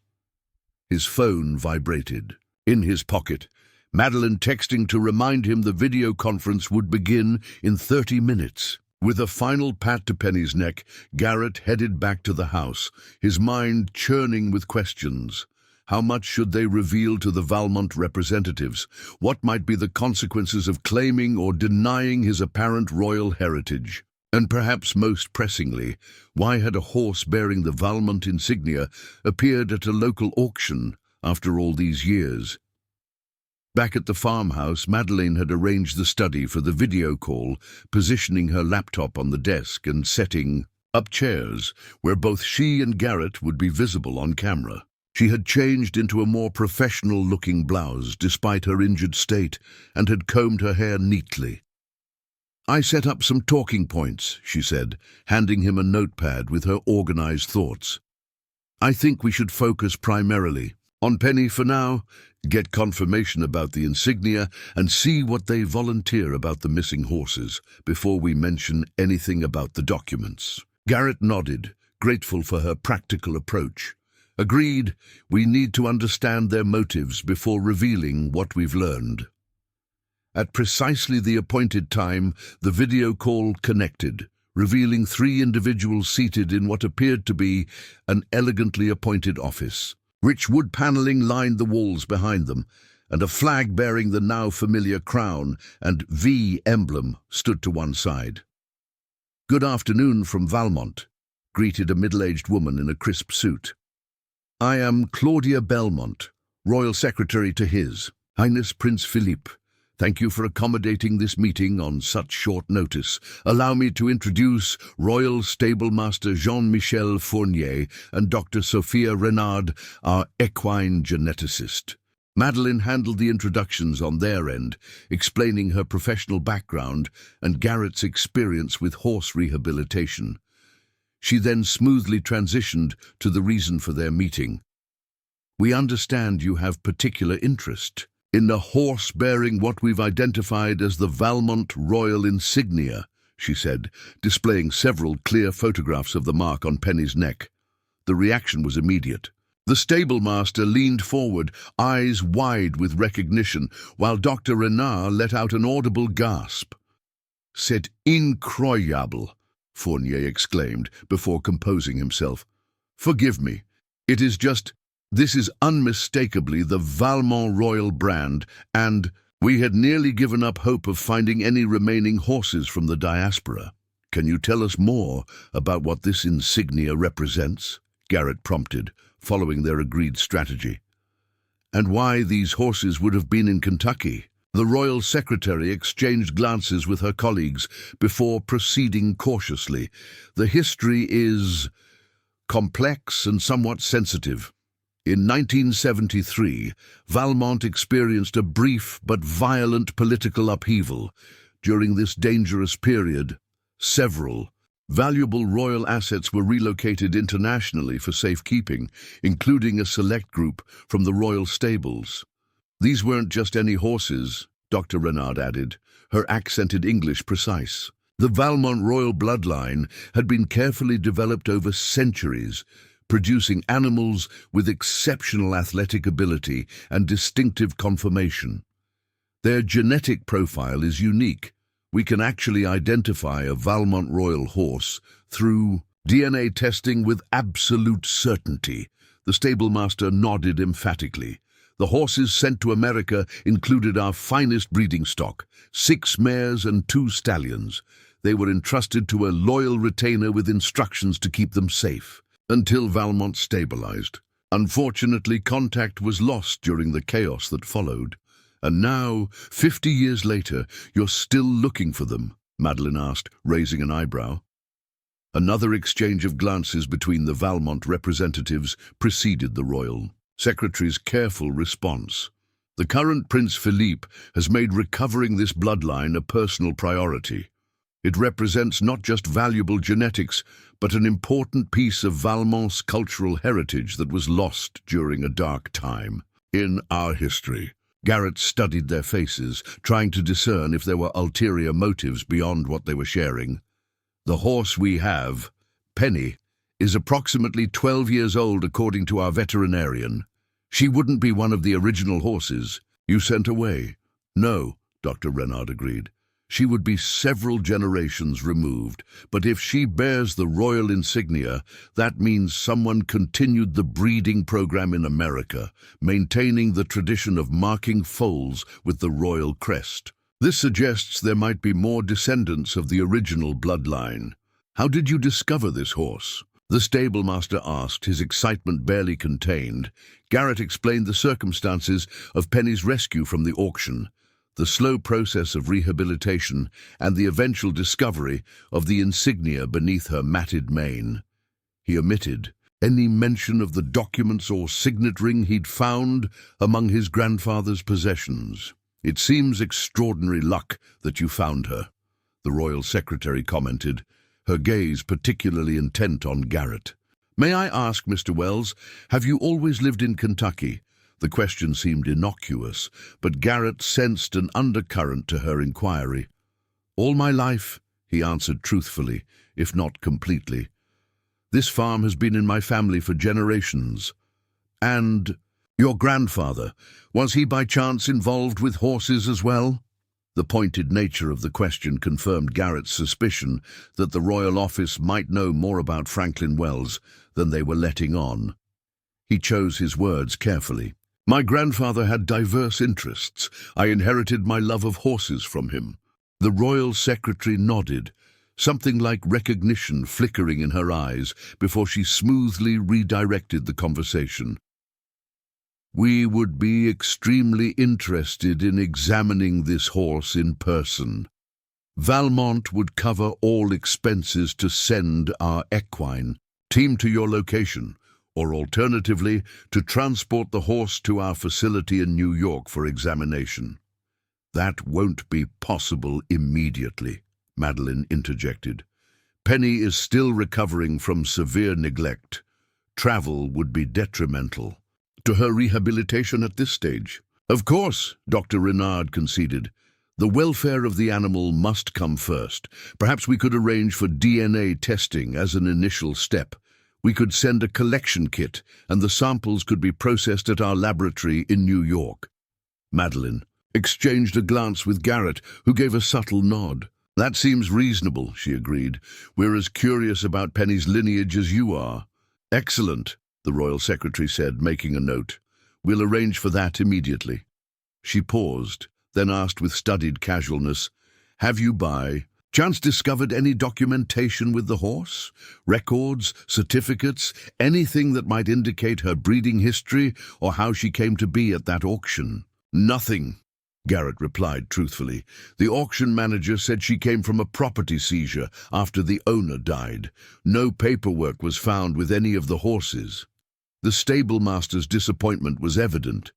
S1: His phone vibrated. In his pocket, Madeleine texting to remind him the video conference would begin in 30 minutes. With a final pat to Penny's neck, Garrett headed back to the house, his mind churning with questions. How much should they reveal to the Valmont representatives? What might be the consequences of claiming or denying his apparent royal heritage? And perhaps most pressingly, why had a horse bearing the Valmont insignia appeared at a local auction after all these years? Back at the farmhouse, Madeleine had arranged the study for the video call, positioning her laptop on the desk and setting up chairs where both she and Garrett would be visible on camera. She had changed into a more professional-looking blouse despite her injured state and had combed her hair neatly. "I set up some talking points," she said, handing him a notepad with her organized thoughts. "I think we should focus primarily on Penny for now, get confirmation about the insignia, and see what they volunteer about the missing horses before we mention anything about the documents." Garrett nodded, grateful for her practical approach. "Agreed, we need to understand their motives before revealing what we've learned." At precisely the appointed time, the video call connected, revealing 3 individuals seated in what appeared to be an elegantly appointed office. Rich wood paneling lined the walls behind them, and a flag bearing the now familiar crown and V emblem stood to one side. "Good afternoon from Valmont," greeted a middle-aged woman in a crisp suit. "I am Claudia Belmont, Royal Secretary to His Highness Prince Philippe. Thank you for accommodating this meeting on such short notice. Allow me to introduce Royal Stable Master Jean-Michel Fournier and Dr. Sophia Renard, our equine geneticist." Madeleine handled the introductions on their end, explaining her professional background and Garrett's experience with horse rehabilitation. She then smoothly transitioned to the reason for their meeting. "We understand you have particular interest "In a horse bearing what we've identified as the Valmont Royal Insignia," she said, displaying several clear photographs of the mark on Penny's neck. The reaction was immediate. The stablemaster leaned forward, eyes wide with recognition, while Dr. Renard let out an audible gasp. "C'est incroyable," Fournier exclaimed, before composing himself. "Forgive me. This is unmistakably the Valmont Royal brand, and we had nearly given up hope of finding any remaining horses from the diaspora. Can you tell us more about what this insignia represents?" Garrett prompted, following their agreed strategy. "And why these horses would have been in Kentucky?" The royal secretary exchanged glances with her colleagues before proceeding cautiously. "The history is complex and somewhat sensitive. In 1973, Valmont experienced a brief but violent political upheaval. During this dangerous period, several valuable royal assets were relocated internationally for safekeeping, including a select group from the royal stables. These weren't just any horses," Dr. Renard added, her accented English precise. "The Valmont royal bloodline had been carefully developed over centuries, producing animals with exceptional athletic ability and distinctive conformation. Their genetic profile is unique. We can actually identify a Valmont royal horse through DNA testing with absolute certainty." The stablemaster nodded emphatically. "The horses sent to America included our finest breeding stock, 6 mares and 2 stallions. They were entrusted to a loyal retainer with instructions to keep them safe until Valmont stabilized. Unfortunately, contact was lost during the chaos that followed. And now, 50 years later, you're still looking for them?" Madeline asked, raising an eyebrow. Another exchange of glances between the Valmont representatives preceded the royal secretary's careful response. "The current Prince Philippe has made recovering this bloodline a personal priority. It represents not just valuable genetics, but an important piece of Valmont's cultural heritage that was lost during a dark time in our history." Garrett studied their faces, trying to discern if there were ulterior motives beyond what they were sharing. "The horse we have, Penny, is approximately 12 years old according to our veterinarian. She wouldn't be one of the original horses you sent away." "No," Dr. Renard agreed. "She would be several generations removed, but if she bears the royal insignia, that means someone continued the breeding program in America, maintaining the tradition of marking foals with the royal crest. This suggests there might be more descendants of the original bloodline. How did you discover this horse?" The stablemaster asked, his excitement barely contained. Garrett explained the circumstances of Penny's rescue from the auction, the slow process of rehabilitation, and the eventual discovery of the insignia beneath her matted mane. He omitted any mention of the documents or signet ring he'd found among his grandfather's possessions. "It seems extraordinary luck that you found her," the royal secretary commented, her gaze particularly intent on Garrett. "May I ask, Mr. Wells, have you always lived in Kentucky?" The question seemed innocuous, but Garrett sensed an undercurrent to her inquiry. "All my life," he answered truthfully, if not completely. "This farm has been in my family for generations." "And your grandfather, was he by chance involved with horses as well?" The pointed nature of the question confirmed Garrett's suspicion that the royal office might know more about Franklin Wells than they were letting on. He chose his words carefully. "My grandfather had diverse interests. I inherited my love of horses from him." The royal secretary nodded, something like recognition flickering in her eyes before she smoothly redirected the conversation. "We would be extremely interested in examining this horse in person. Valmont would cover all expenses to send our equine team to your location, or alternatively, to transport the horse to our facility in New York for examination." "That won't be possible immediately," Madeline interjected. "Penny is still recovering from severe neglect. Travel would be detrimental to her rehabilitation at this stage." Of course, Dr. Renard conceded. The welfare of the animal must come first. Perhaps we could arrange for DNA testing as an initial step. We could send a collection kit, and the samples could be processed at our laboratory in New York. Madeline exchanged a glance with Garrett, who gave a subtle nod. That seems reasonable, she agreed. We're as curious about Penny's lineage as you are. Excellent, the Royal Secretary said, making a note. We'll arrange for that immediately. She paused, then asked with studied casualness, have you by chance discovered any documentation with the horse? Records, certificates, anything that might indicate her breeding history or how she came to be at that auction? Nothing, Garrett replied truthfully. The auction manager said she came from a property seizure after the owner died. No paperwork was found with any of the horses. The stablemaster's disappointment was evident.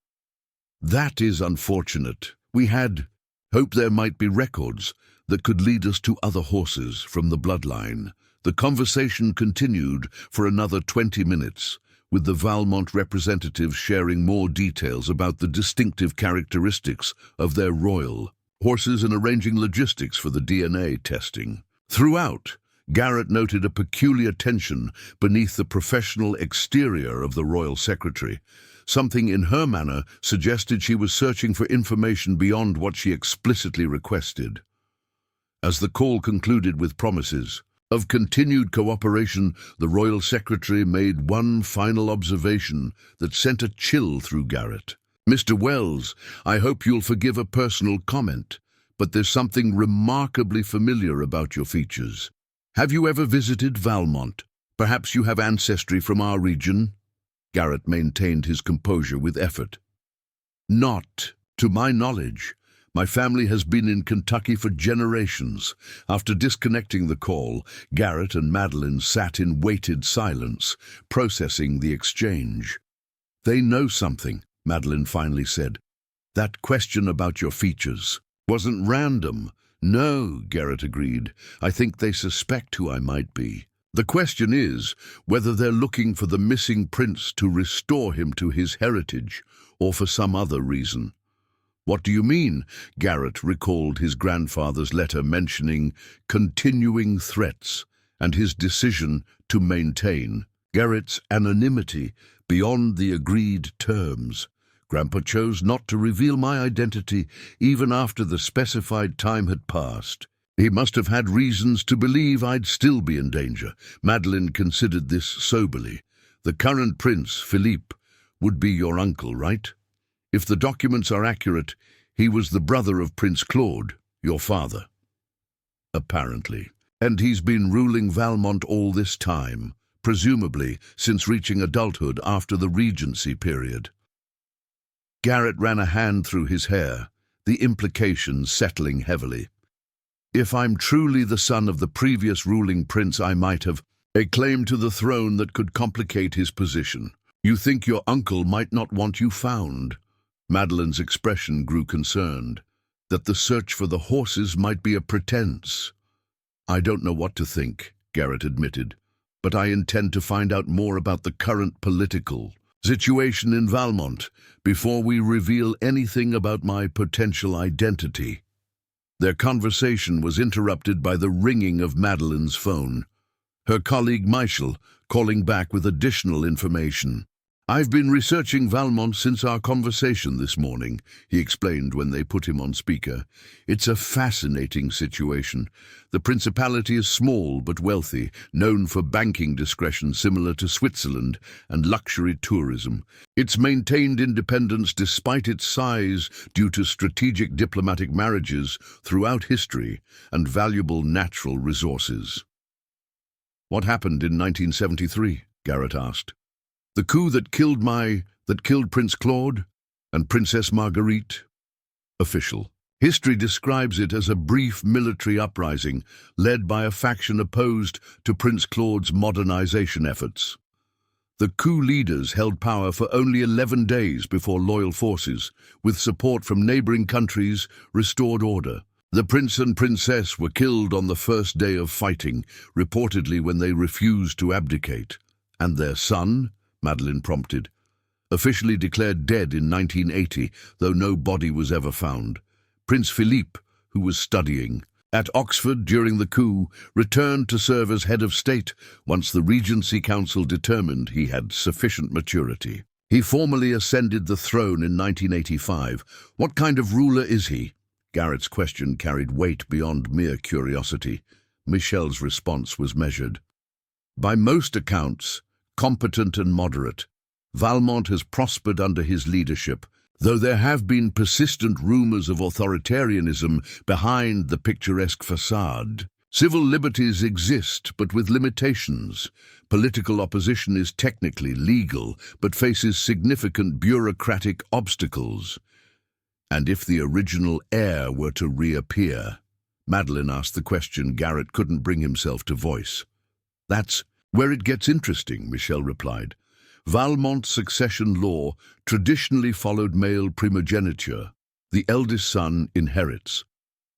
S1: That is unfortunate. We had hoped there might be records that could lead us to other horses from the bloodline. The conversation continued for another 20 minutes, with the Valmont representatives sharing more details about the distinctive characteristics of their royal horses and arranging logistics for the DNA testing. Throughout, Garrett noted a peculiar tension beneath the professional exterior of the Royal Secretary. Something in her manner suggested she was searching for information beyond what she explicitly requested. As the call concluded with promises of continued cooperation, the Royal Secretary made one final observation that sent a chill through Garrett. Mr. Wells, I hope you'll forgive a personal comment, but there's something remarkably familiar about your features. Have you ever visited Valmont? Perhaps you have ancestry from our region? Garrett maintained his composure with effort. Not to my knowledge. My family has been in Kentucky for generations. After disconnecting the call, Garrett and Madeline sat in weighted silence, processing the exchange. They know something, Madeline finally said. That question about your features wasn't random. No, Garrett agreed. I think they suspect who I might be. The question is whether they're looking for the missing prince to restore him to his heritage, or for some other reason. What do you mean? Garrett recalled his grandfather's letter mentioning continuing threats and his decision to maintain Garrett's anonymity beyond the agreed terms. Grandpa chose not to reveal my identity even after the specified time had passed. He must have had reasons to believe I'd still be in danger. Madeline considered this soberly. The current prince, Philippe, would be your uncle, right? If the documents are accurate, he was the brother of Prince Claude, your father. Apparently. And he's been ruling Valmont all this time, presumably since reaching adulthood after the Regency period. Garrett ran a hand through his hair, the implications settling heavily. If I'm truly the son of the previous ruling prince, I might have a claim to the throne that could complicate his position. You think your uncle might not want you found? Madeline's expression grew concerned. That the search for the horses might be a pretense. I don't know what to think, Garrett admitted, but I intend to find out more about the current political situation in Valmont before we reveal anything about my potential identity. Their conversation was interrupted by the ringing of Madeline's phone. Her colleague Michel calling back with additional information. I've been researching Valmont since our conversation this morning, he explained when they put him on speaker. It's a fascinating situation. The principality is small but wealthy, known for banking discretion similar to Switzerland and luxury tourism. It's maintained independence despite its size due to strategic diplomatic marriages throughout history and valuable natural resources. What happened in 1973? Garrett asked. The coup that killed Prince Claude and Princess Marguerite? Official. History describes it as a brief military uprising led by a faction opposed to Prince Claude's modernization efforts. The coup leaders held power for only 11 days before loyal forces, with support from neighboring countries, restored order. The prince and princess were killed on the first day of fighting, reportedly when they refused to abdicate. And their son? Madeline prompted. officially declared dead in 1980, though no body was ever found. Prince Philippe, who was studying at Oxford during the coup, returned to serve as head of state once the Regency Council determined he had sufficient maturity. He formally ascended the throne in 1985. What kind of ruler is he? Garrett's question carried weight beyond mere curiosity. Michelle's response was measured. By most accounts, competent and moderate. Valmont has prospered under his leadership, though there have been persistent rumors of authoritarianism behind the picturesque facade. Civil liberties exist, but with limitations. Political opposition is technically legal, but faces significant bureaucratic obstacles. And if the original heir were to reappear? Madeline asked the question Garrett couldn't bring himself to voice. That's where it gets interesting, Michelle replied. Valmont's succession law traditionally followed male primogeniture. The eldest son inherits.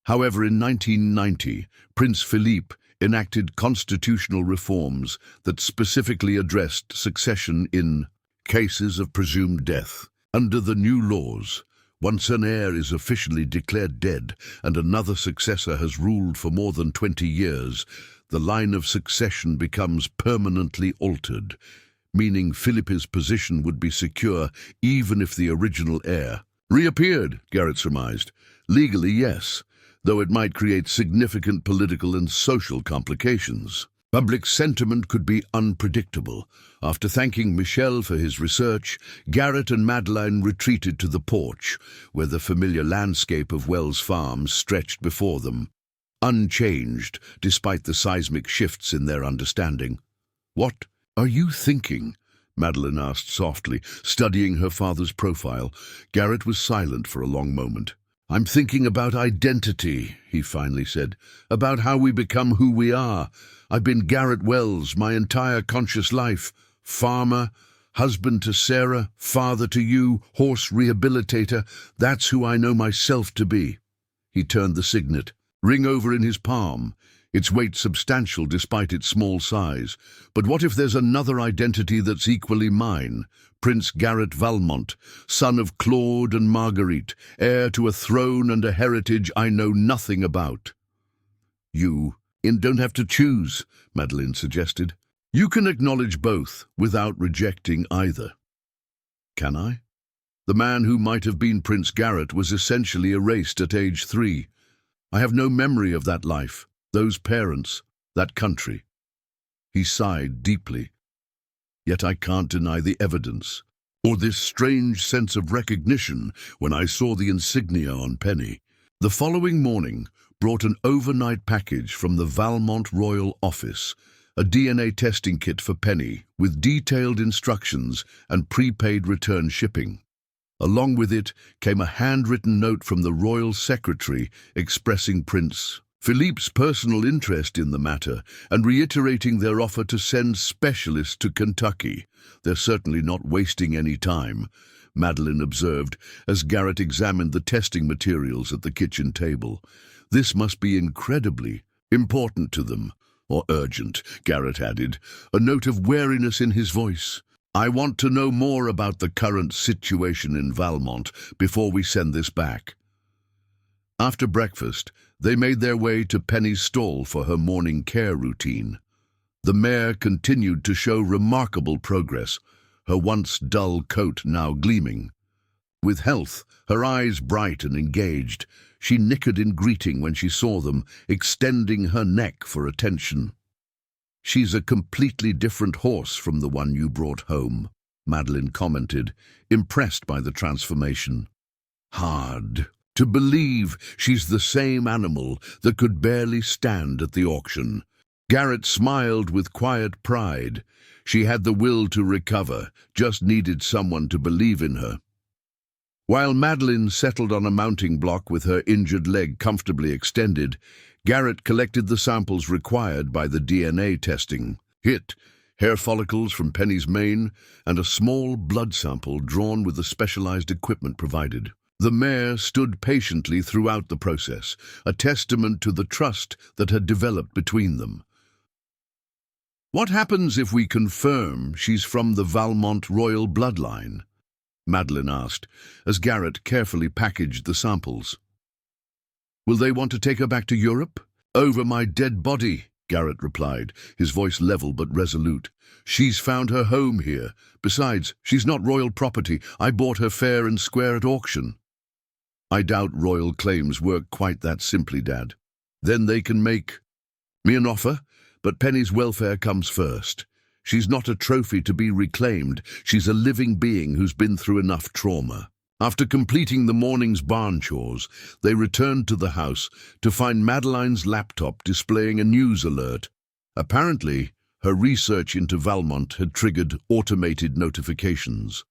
S1: However, in 1990, Prince Philippe enacted constitutional reforms that specifically addressed succession in cases of presumed death. Under the new laws, once an heir is officially declared dead and another successor has ruled for more than 20 years, the line of succession becomes permanently altered, meaning Philippe's position would be secure even if the original heir reappeared, Garrett surmised. Legally, yes, though it might create significant political and social complications. Public sentiment could be unpredictable. After thanking Michel for his research, Garrett and Madeline retreated to the porch, where the familiar landscape of Wells Farm stretched before them, unchanged despite the seismic shifts in their understanding. "What are you thinking?" Madeline asked softly, studying her father's profile. Garrett was silent for a long moment. "I'm thinking about identity," he finally said, "about how we become who we are. I've been Garrett Wells my entire conscious life. Farmer, husband to Sarah, father to you, horse rehabilitator. That's who I know myself to be." He turned the signet, ring over in his palm, its weight substantial despite its small size. "But what if there's another identity that's equally mine? Prince Garrett Valmont, son of Claude and Marguerite, heir to a throne and a heritage I know nothing about." "You don't have to choose," Madeline suggested. "You can acknowledge both without rejecting either." "Can I?" The man who might have been Prince Garrett was essentially erased at age 3. I have no memory of that life, those parents, that country. He sighed deeply. Yet I can't deny the evidence, or this strange sense of recognition when I saw the insignia on Penny. The following morning brought an overnight package from the Valmont Royal Office, a DNA testing kit for Penny with detailed instructions and prepaid return shipping. Along with it came a handwritten note from the Royal Secretary expressing Prince Philippe's personal interest in the matter and reiterating their offer to send specialists to Kentucky. "They're certainly not wasting any time," Madeline observed as Garrett examined the testing materials at the kitchen table. "This must be incredibly important to them." "Or urgent," Garrett added, a note of wariness in his voice. "I want to know more about the current situation in Valmont before we send this back." After breakfast, they made their way to Penny's stall for her morning care routine. The mare continued to show remarkable progress, her once dull coat now gleaming. With health, her eyes bright and engaged, she nickered in greeting when she saw them, extending her neck for attention. "She's a completely different horse from the one you brought home," Madeline commented, impressed by the transformation. "Hard to believe she's the same animal that could barely stand at the auction." Garrett smiled with quiet pride. She had the will to recover, just needed someone to believe in her. While Madeline settled on a mounting block with her injured leg comfortably extended, Garrett collected the samples required by the DNA testing. Hair follicles from Penny's mane, and a small blood sample drawn with the specialized equipment provided. The mare stood patiently throughout the process, a testament to the trust that had developed between them. "What happens if we confirm she's from the Valmont royal bloodline?" Madeline asked, as Garrett carefully packaged the samples. "Will they want to take her back to Europe?" "Over my dead body," Garrett replied, his voice level but resolute. "She's found her home here. Besides, she's not royal property. I bought her fair and square at auction." "I doubt royal claims work quite that simply, Dad." "Then they can make me an offer, but Penny's welfare comes first. She's not a trophy to be reclaimed. She's a living being who's been through enough trauma." After completing the morning's barn chores, they returned to the house to find Madeline's laptop displaying a news alert. Apparently, her research into Valmont had triggered automated notifications.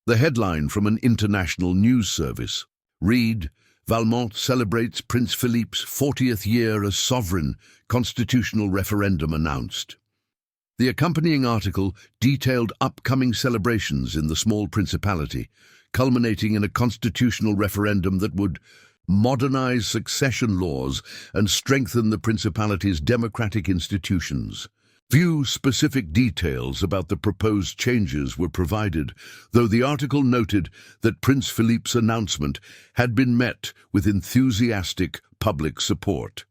S1: The headline from an international news service read, "Valmont celebrates Prince Philippe's 40th year as sovereign, constitutional referendum announced." The accompanying article detailed upcoming celebrations in the small principality, culminating in a constitutional referendum that would modernize succession laws and strengthen the principality's democratic institutions. Few specific details about the proposed changes were provided, though the article noted that Prince Philippe's announcement had been met with enthusiastic public support.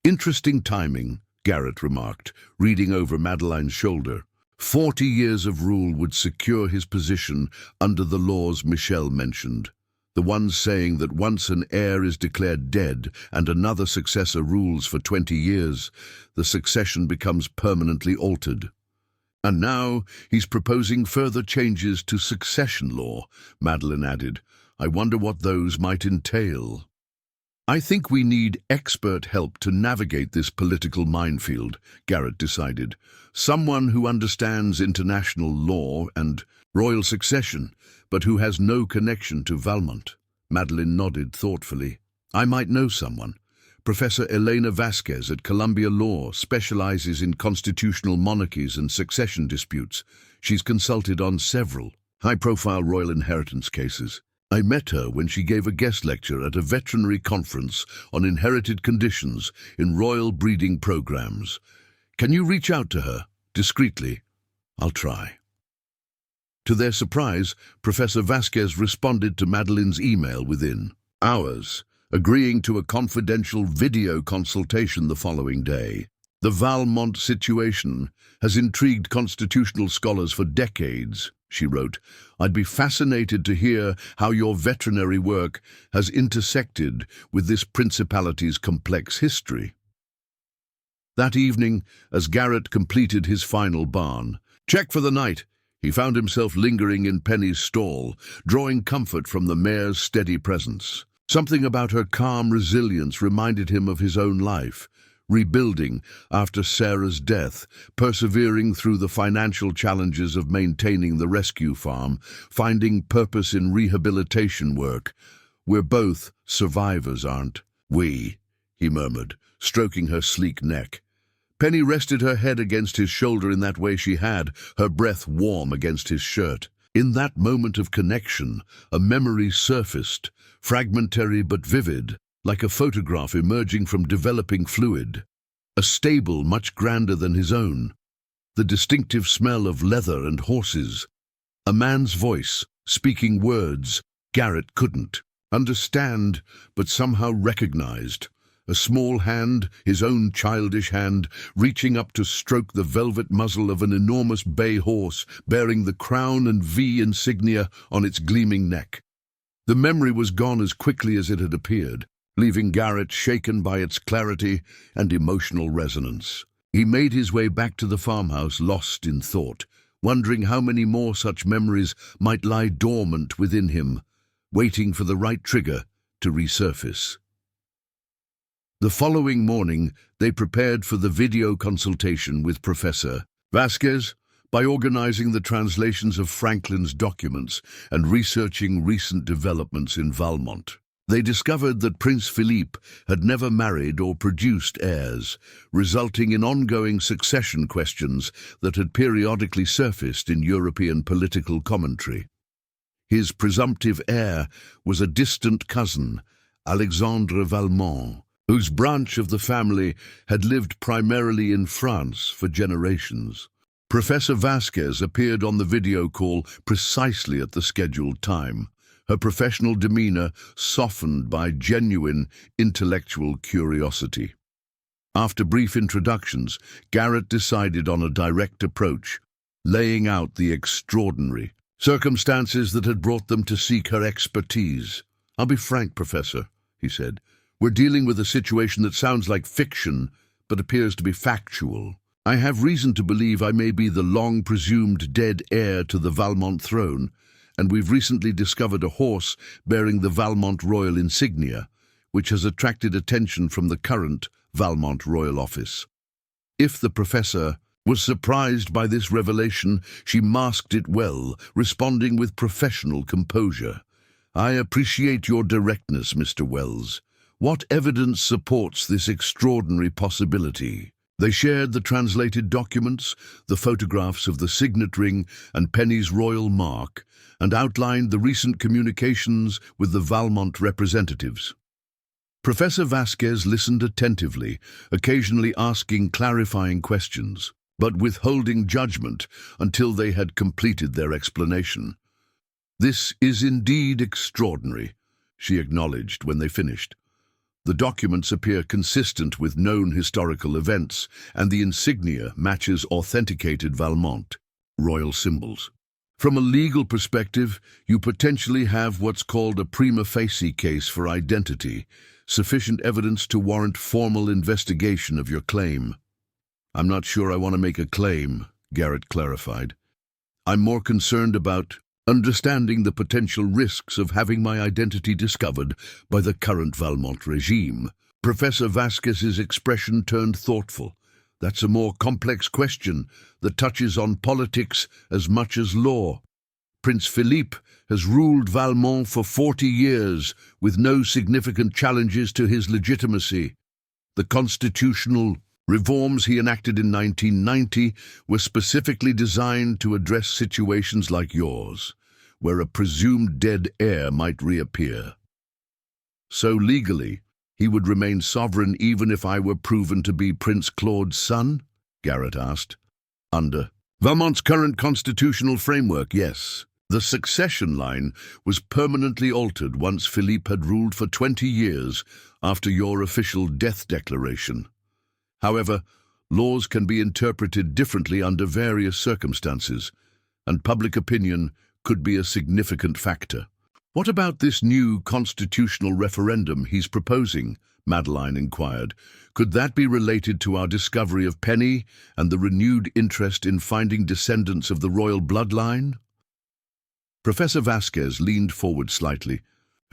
S1: "Interesting timing," Garrett remarked, reading over Madeline's shoulder. 40 years of rule would secure his position under the laws Michelle mentioned, the ones saying that once an heir is declared dead and another successor rules for 20 years, the succession becomes permanently altered. "And now he's proposing further changes to succession law," Madeline added. "I wonder what those might entail." "I think we need expert help to navigate this political minefield," Garrett decided. "Someone who understands international law and royal succession, but who has no connection to Valmont." Madeline nodded thoughtfully. "I might know someone. Professor Elena Vasquez at Columbia Law specializes in constitutional monarchies and succession disputes. She's consulted on several high-profile royal inheritance cases. I met her when she gave a guest lecture at a veterinary conference on inherited conditions in royal breeding programs. Can you reach out to her, discreetly?" "I'll try." To their surprise, Professor Vasquez responded to Madeline's email within hours, agreeing to a confidential video consultation the following day. "The Valmont situation has intrigued constitutional scholars for decades," she wrote. "I'd be fascinated to hear how your veterinary work has intersected with this principality's complex history." That evening, as Garrett completed his final barn check for the night, he found himself lingering in Penny's stall, drawing comfort from the mare's steady presence. Something about her calm resilience reminded him of his own life, rebuilding after Sarah's death, persevering through the financial challenges of maintaining the rescue farm, finding purpose in rehabilitation work. "We're both survivors, aren't we?" he murmured, stroking her sleek neck. Penny rested her head against his shoulder in that way she had, her breath warm against his shirt. In that moment of connection, a memory surfaced, fragmentary but vivid, like a photograph emerging from developing fluid. A stable much grander than his own. The distinctive smell of leather and horses. A man's voice, speaking words Garrett couldn't understand, but somehow recognized. A small hand, his own childish hand, reaching up to stroke the velvet muzzle of an enormous bay horse, bearing the crown and V insignia on its gleaming neck. The memory was gone as quickly as it had appeared, leaving Garrett shaken by its clarity and emotional resonance. He made his way back to the farmhouse, lost in thought, wondering how many more such memories might lie dormant within him, waiting for the right trigger to resurface. The following morning, they prepared for the video consultation with Professor Vasquez by organizing the translations of Franklin's documents and researching recent developments in Valmont. They discovered that Prince Philippe had never married or produced heirs, resulting in ongoing succession questions that had periodically surfaced in European political commentary. His presumptive heir was a distant cousin, Alexandre Valmont, whose branch of the family had lived primarily in France for generations. Professor Vasquez appeared on the video call precisely at the scheduled time, her professional demeanor softened by genuine intellectual curiosity. After brief introductions, Garrett decided on a direct approach, laying out the extraordinary circumstances that had brought them to seek her expertise. "I'll be frank, Professor," he said. "We're dealing with a situation that sounds like fiction, but appears to be factual. I have reason to believe I may be the long-presumed dead heir to the Valmont throne, and we've recently discovered a horse bearing the Valmont royal insignia, which has attracted attention from the current Valmont royal office." If the professor was surprised by this revelation, she masked it well, responding with professional composure. "I appreciate your directness, Mr. Wells. What evidence supports this extraordinary possibility?" They shared the translated documents, the photographs of the signet ring and Penny's royal mark, and outlined the recent communications with the Valmont representatives. Professor Vasquez listened attentively, occasionally asking clarifying questions, but withholding judgment until they had completed their explanation. "This is indeed extraordinary," she acknowledged when they finished. "The documents appear consistent with known historical events, and the insignia matches authenticated Valmont royal symbols. From a legal perspective, you potentially have what's called a prima facie case for identity, sufficient evidence to warrant formal investigation of your claim." "I'm not sure I want to make a claim," Garrett clarified. "I'm more concerned about understanding the potential risks of having my identity discovered by the current Valmont regime." Professor Vasquez's expression turned thoughtful. "That's a more complex question that touches on politics as much as law. Prince Philippe has ruled Valmont for 40 years with no significant challenges to his legitimacy. The constitutional reforms he enacted in 1990 were specifically designed to address situations like yours, where a presumed dead heir might reappear. So legally, he would remain sovereign even if I were proven to be Prince Claude's son?" Garrett asked. "Under Valmont's current constitutional framework, yes. The succession line was permanently altered once Philippe had ruled for 20 years after your official death declaration. However, laws can be interpreted differently under various circumstances, and public opinion could be a significant factor." "What about this new constitutional referendum he's proposing?" Madeline inquired. "Could that be related to our discovery of Penny and the renewed interest in finding descendants of the royal bloodline?" Professor Vasquez leaned forward slightly.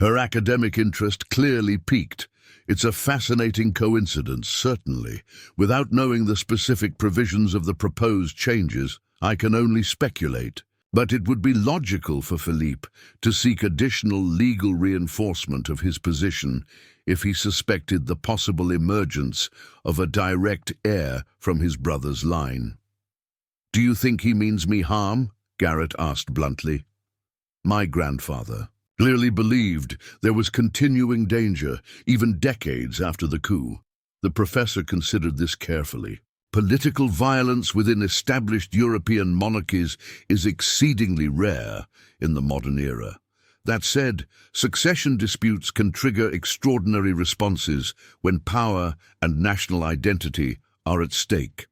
S1: Her academic interest clearly piqued. "It's a fascinating coincidence, certainly. Without knowing the specific provisions of the proposed changes, I can only speculate. But it would be logical for Philippe to seek additional legal reinforcement of his position if he suspected the possible emergence of a direct heir from his brother's line." "Do you think he means me harm?" Garrett asked bluntly. "My grandfather clearly believed there was continuing danger, even decades after the coup." The professor considered this carefully. "Political violence within established European monarchies is exceedingly rare in the modern era. That said, succession disputes can trigger extraordinary responses when power and national identity are at stake.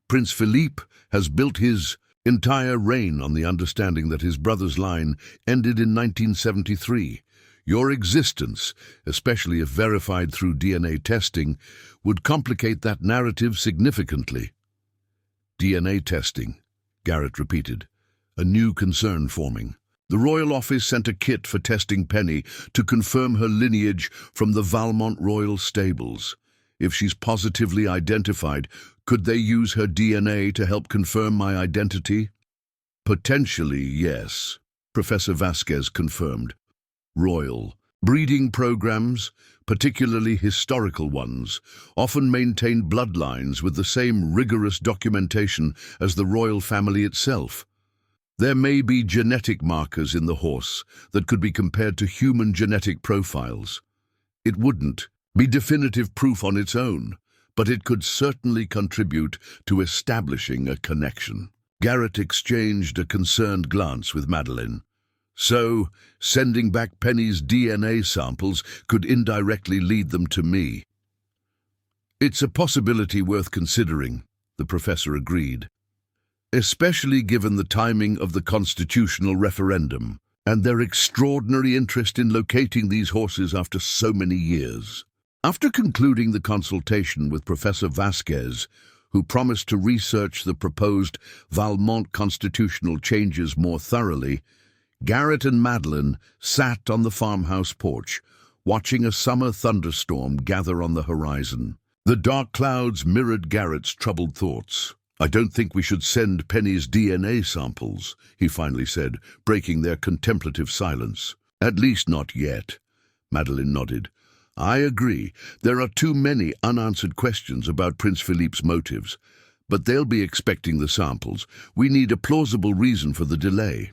S1: Prince Philippe has built his entire reign on the understanding that his brother's line ended in 1973. Your existence, especially if verified through DNA testing, would complicate that narrative significantly." "DNA testing," Garrett repeated, a new concern forming. "The royal office sent a kit for testing Penny to confirm her lineage from the Valmont royal stables. If she's positively identified, could they use her DNA to help confirm my identity?" "Potentially, yes," Professor Vasquez confirmed. "Royal breeding programs, particularly historical ones, often maintain bloodlines with the same rigorous documentation as the royal family itself. There may be genetic markers in the horse that could be compared to human genetic profiles. It wouldn't be definitive proof on its own, but it could certainly contribute to establishing a connection." Garrett exchanged a concerned glance with Madeline. So, sending back Penny's DNA samples could indirectly lead them to me. It's a possibility worth considering, the professor agreed, especially given the timing of the constitutional referendum and their extraordinary interest in locating these horses after so many years. After concluding the consultation with Professor Vasquez, who promised to research the proposed Valmont constitutional changes more thoroughly, Garrett and Madeline sat on the farmhouse porch, watching a summer thunderstorm gather on the horizon. The dark clouds mirrored Garrett's troubled thoughts. "I don't think we should send Penny's DNA samples," he finally said, breaking their contemplative silence. "At least not yet." Madeline nodded. "I agree. There are too many unanswered questions about Prince Philippe's motives. But they'll be expecting the samples. We need a plausible reason for the delay.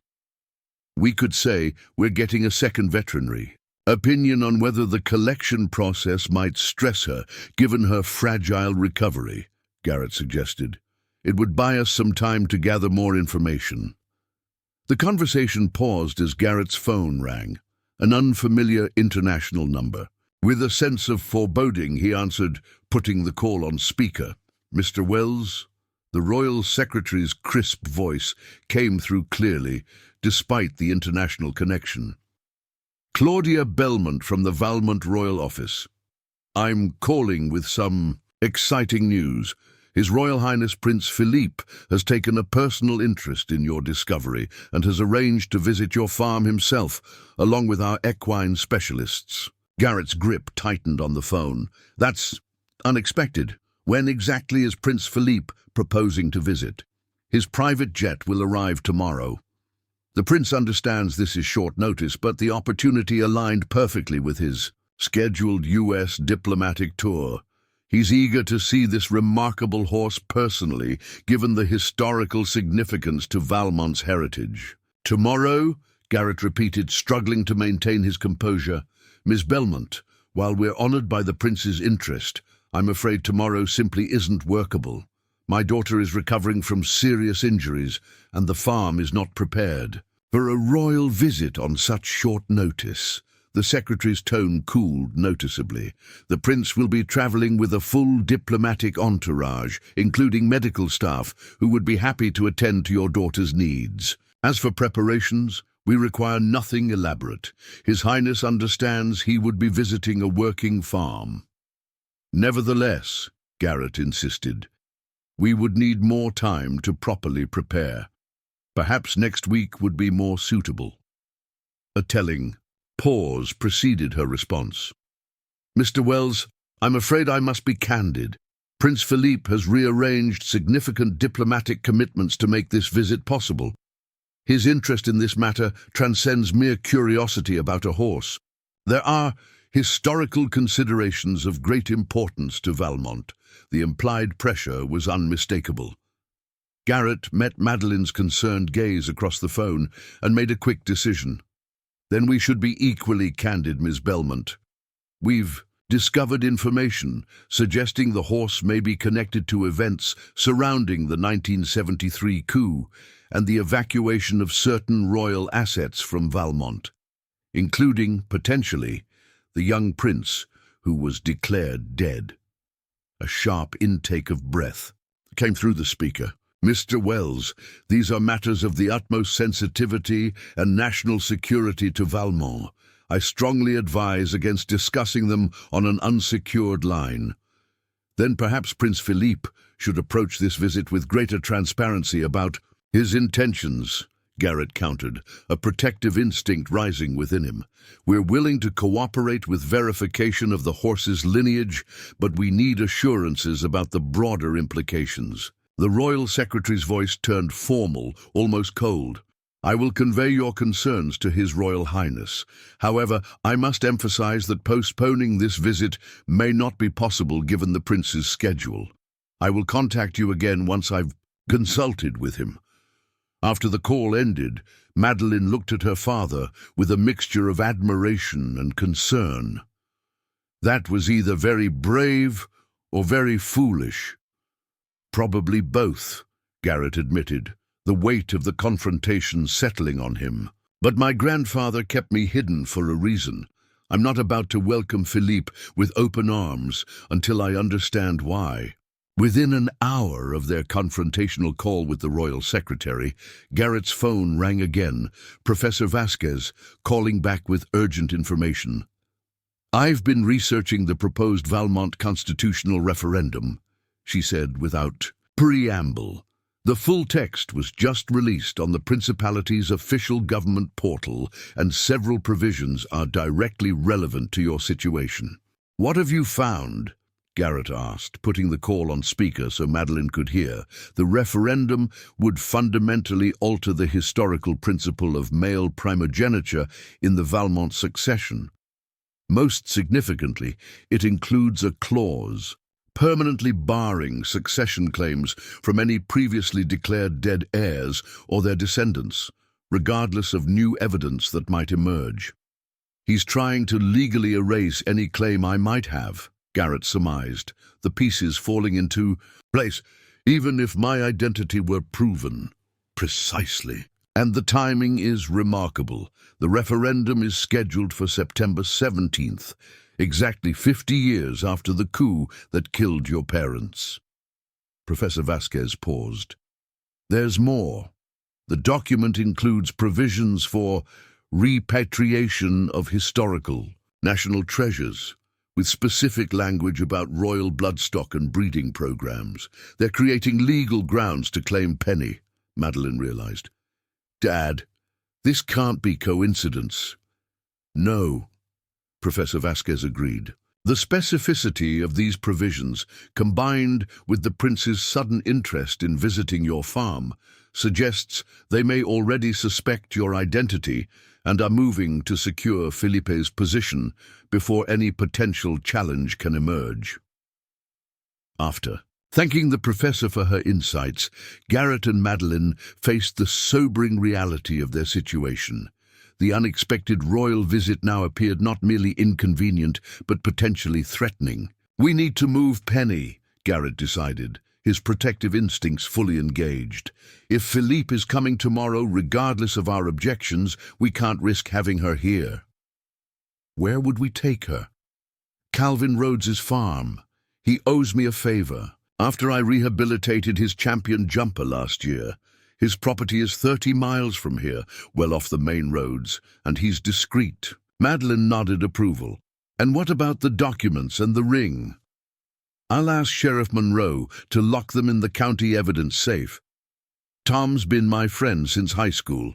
S1: We could say we're getting a second veterinary. Opinion on whether the collection process might stress her, given her fragile recovery," Garrett suggested. "It would buy us some time to gather more information." The conversation paused as Garrett's phone rang, an unfamiliar international number. With a sense of foreboding, he answered, putting the call on speaker. "Mr. Wells?" The Royal Secretary's crisp voice came through clearly, despite the international connection. "Claudia Belmont from the Valmont Royal Office. I'm calling with some exciting news. His Royal Highness Prince Philippe has taken a personal interest in your discovery and has arranged to visit your farm himself, along with our equine specialists." Garrett's grip tightened on the phone. "That's unexpected. When exactly is Prince Philippe proposing to visit?" "His private jet will arrive tomorrow. The Prince understands this is short notice, but the opportunity aligned perfectly with his scheduled U.S. diplomatic tour. He's eager to see this remarkable horse personally, given the historical significance to Valmont's heritage." "Tomorrow?" Garrett repeated, struggling to maintain his composure. "Miss Belmont, while we're honored by the Prince's interest, I'm afraid tomorrow simply isn't workable. My daughter is recovering from serious injuries, and the farm is not prepared for a royal visit on such short notice." The Secretary's tone cooled noticeably. "The Prince will be traveling with a full diplomatic entourage, including medical staff, who would be happy to attend to your daughter's needs. As for preparations, we require nothing elaborate. His Highness understands he would be visiting a working farm." "Nevertheless," Garrett insisted, "we would need more time to properly prepare. Perhaps next week would be more suitable." A telling pause preceded her response. "Mr. Wells, I'm afraid I must be candid. Prince Philippe has rearranged significant diplomatic commitments to make this visit possible. His interest in this matter transcends mere curiosity about a horse. There are historical considerations of great importance to Valmont." The implied pressure was unmistakable. Garrett met Madeline's concerned gaze across the phone and made a quick decision. "Then we should be equally candid, Miss Belmont. We've discovered information suggesting the horse may be connected to events surrounding the 1973 coup and the evacuation of certain royal assets from Valmont, including, potentially, the young prince who was declared dead." A sharp intake of breath came through the speaker. "Mr. Wells, these are matters of the utmost sensitivity and national security to Valmont. I strongly advise against discussing them on an unsecured line." "Then perhaps Prince Philippe should approach this visit with greater transparency about his intentions," Garrett countered, a protective instinct rising within him. "We're willing to cooperate with verification of the horse's lineage, but we need assurances about the broader implications." The Royal Secretary's voice turned formal, almost cold. "I will convey your concerns to His Royal Highness. However, I must emphasize that postponing this visit may not be possible given the Prince's schedule. I will contact you again once I've consulted with him." After the call ended, Madeline looked at her father with a mixture of admiration and concern. "That was either very brave or very foolish." "Probably both," Garrett admitted, the weight of the confrontation settling on him. But my grandfather kept me hidden for a reason. I'm not about to welcome Philippe with open arms until I understand why. Within an hour of their confrontational call with the royal secretary, Garrett's phone rang again, Professor Vasquez calling back with urgent information. "I've been researching the proposed Valmont constitutional referendum," she said without preamble. The full text was just released on the Principality's official government portal, and several provisions are directly relevant to your situation. "What have you found?" Garrett asked, putting the call on speaker so Madeline could hear. The referendum would fundamentally alter the historical principle of male primogeniture in the Valmont succession. Most significantly, it includes a clause permanently barring succession claims from any previously declared dead heirs or their descendants, regardless of new evidence that might emerge. "He's trying to legally erase any claim I might have," Garrett surmised, the pieces falling into place, "even if my identity were proven." Precisely. And the timing is remarkable. The referendum is scheduled for September 17th, exactly 50 years after the coup that killed your parents. Professor Vasquez paused. "There's more. The document includes provisions for repatriation of historical, national treasures, with specific language about royal bloodstock and breeding programs. They're creating legal grounds to claim Penny," Madeline realized. "Dad, this can't be coincidence." "No," Professor Vasquez agreed. "The specificity of these provisions, combined with the prince's sudden interest in visiting your farm, suggests they may already suspect your identity and are moving to secure Felipe's position before any potential challenge can emerge." After thanking the professor for her insights, Garrett and Madeline faced the sobering reality of their situation. The unexpected royal visit now appeared not merely inconvenient, but potentially threatening. "We need to move Penny," Garrett decided, his protective instincts fully engaged. "If Philippe is coming tomorrow, regardless of our objections, we can't risk having her here." "Where would we take her?" "Calvin Rhodes's farm. He owes me a favor. After I rehabilitated his champion jumper last year, his property is 30 miles from here, well off the main roads, and he's discreet." Madeline nodded approval. "And what about the documents and the ring?" "I'll ask Sheriff Monroe to lock them in the county evidence safe. Tom's been my friend since high school.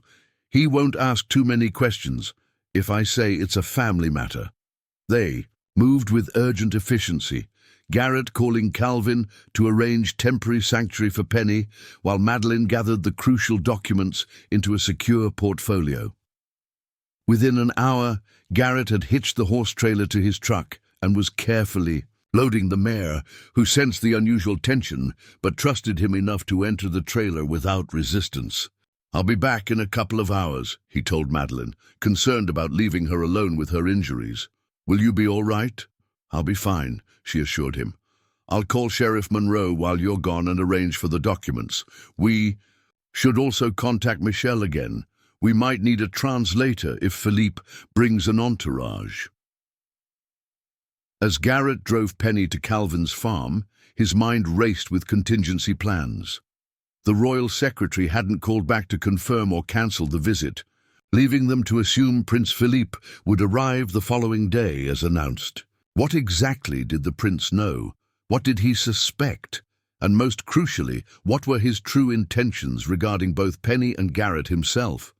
S1: He won't ask too many questions if I say it's a family matter." They moved with urgent efficiency, Garrett calling Calvin to arrange temporary sanctuary for Penny, while Madeline gathered the crucial documents into a secure portfolio. Within an hour, Garrett had hitched the horse trailer to his truck and was carefully loading the mare, who sensed the unusual tension but trusted him enough to enter the trailer without resistance. "I'll be back in a couple of hours," he told Madeline, concerned about leaving her alone with her injuries. "Will you be all right?" "I'll be fine," she assured him. "I'll call Sheriff Monroe while you're gone and arrange for the documents. We should also contact Michelle again. We might need a translator if Philippe brings an entourage." As Garrett drove Penny to Calvin's farm, his mind raced with contingency plans. The royal secretary hadn't called back to confirm or cancel the visit, leaving them to assume Prince Philippe would arrive the following day as announced. What exactly did the prince know? What did he suspect? And most crucially, what were his true intentions regarding both Penny and Garrett himself?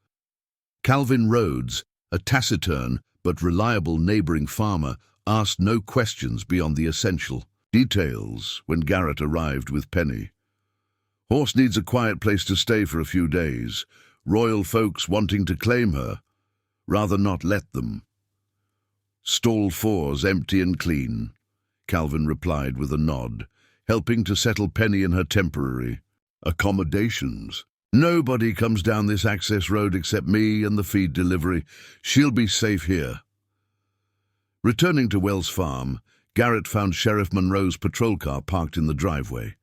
S1: Calvin Rhodes, a taciturn but reliable neighboring farmer, asked no questions beyond the essential details when Garrett arrived with Penny. "Horse needs a quiet place to stay for a few days. Royal folks wanting to claim her. Rather not let them." "Stall 4's empty and clean," Calvin replied with a nod, helping to settle Penny in her temporary accommodations. "Nobody comes down this access road except me and the feed delivery. She'll be safe here." Returning to Wells Farm, Garrett found Sheriff Monroe's patrol car parked in the driveway.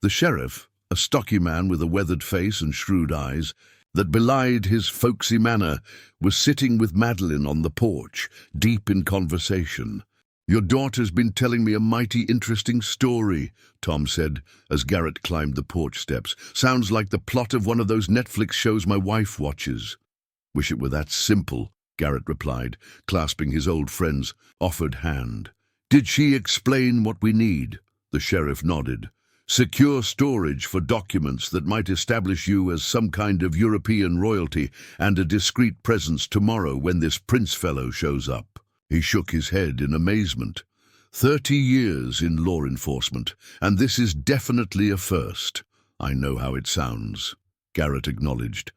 S1: The sheriff, a stocky man with a weathered face and shrewd eyes that belied his folksy manner, was sitting with Madeline on the porch, deep in conversation. "Your daughter's been telling me a mighty interesting story," Tom said as Garrett climbed the porch steps. "Sounds like the plot of one of those Netflix shows my wife watches." "Wish it were that simple," Garrett replied, clasping his old friend's offered hand. "Did she explain what we need?" The sheriff nodded. "Secure storage for documents that might establish you as some kind of European royalty and a discreet presence tomorrow when this prince fellow shows up." He shook his head in amazement. 30 years in law enforcement, and this is definitely a first. "I know how it sounds," Garrett acknowledged.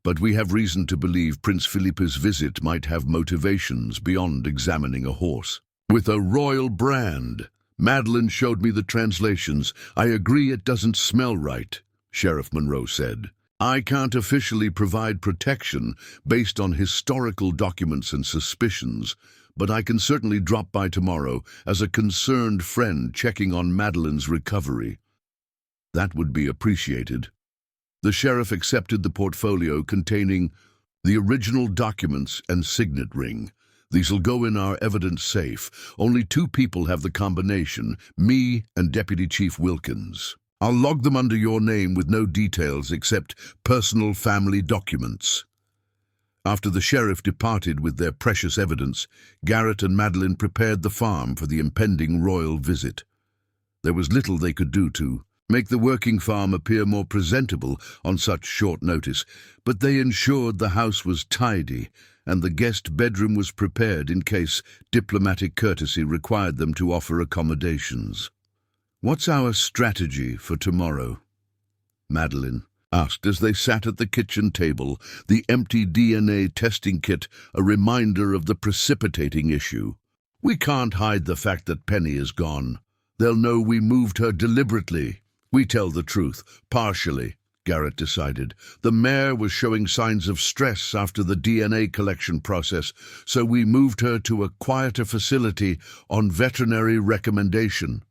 S1: "But we have reason to believe Prince Philippe's visit might have motivations beyond examining a horse. With a royal brand. Madeline showed me the translations. I agree it doesn't smell right," Sheriff Monroe said. "I can't officially provide protection based on historical documents and suspicions, but I can certainly drop by tomorrow as a concerned friend checking on Madeline's recovery." "That would be appreciated." The sheriff accepted the portfolio containing the original documents and signet ring. "These'll go in our evidence safe. Only 2 people have the combination, me and Deputy Chief Wilkins. I'll log them under your name with no details except personal family documents." After the sheriff departed with their precious evidence, Garrett and Madeline prepared the farm for the impending royal visit. There was little they could do to make the working farm appear more presentable on such short notice, but they ensured the house was tidy and the guest bedroom was prepared in case diplomatic courtesy required them to offer accommodations. "What's our strategy for tomorrow?" Madeline asked as they sat at the kitchen table, the empty DNA testing kit a reminder of the precipitating issue. "We can't hide the fact that Penny is gone. They'll know we moved her deliberately. We tell the truth, partially," Garrett decided. "The mare was showing signs of stress after the DNA collection process, so we moved her to a quieter facility on veterinary recommendation.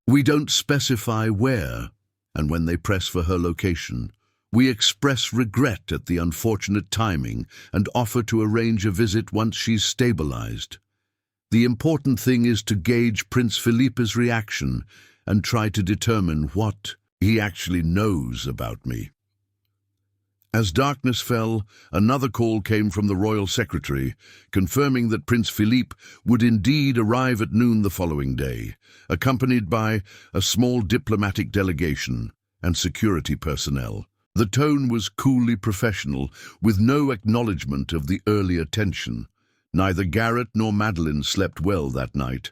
S1: We don't specify where, and when they press for her location, we express regret at the unfortunate timing and offer to arrange a visit once she's stabilized. The important thing is to gauge Prince Philippe's reaction and try to determine what he actually knows about me." As darkness fell, another call came from the royal secretary, confirming that Prince Philippe would indeed arrive at noon the following day, accompanied by a small diplomatic delegation and security personnel. The tone was coolly professional, with no acknowledgement of the earlier tension. Neither Garrett nor Madeline slept well that night.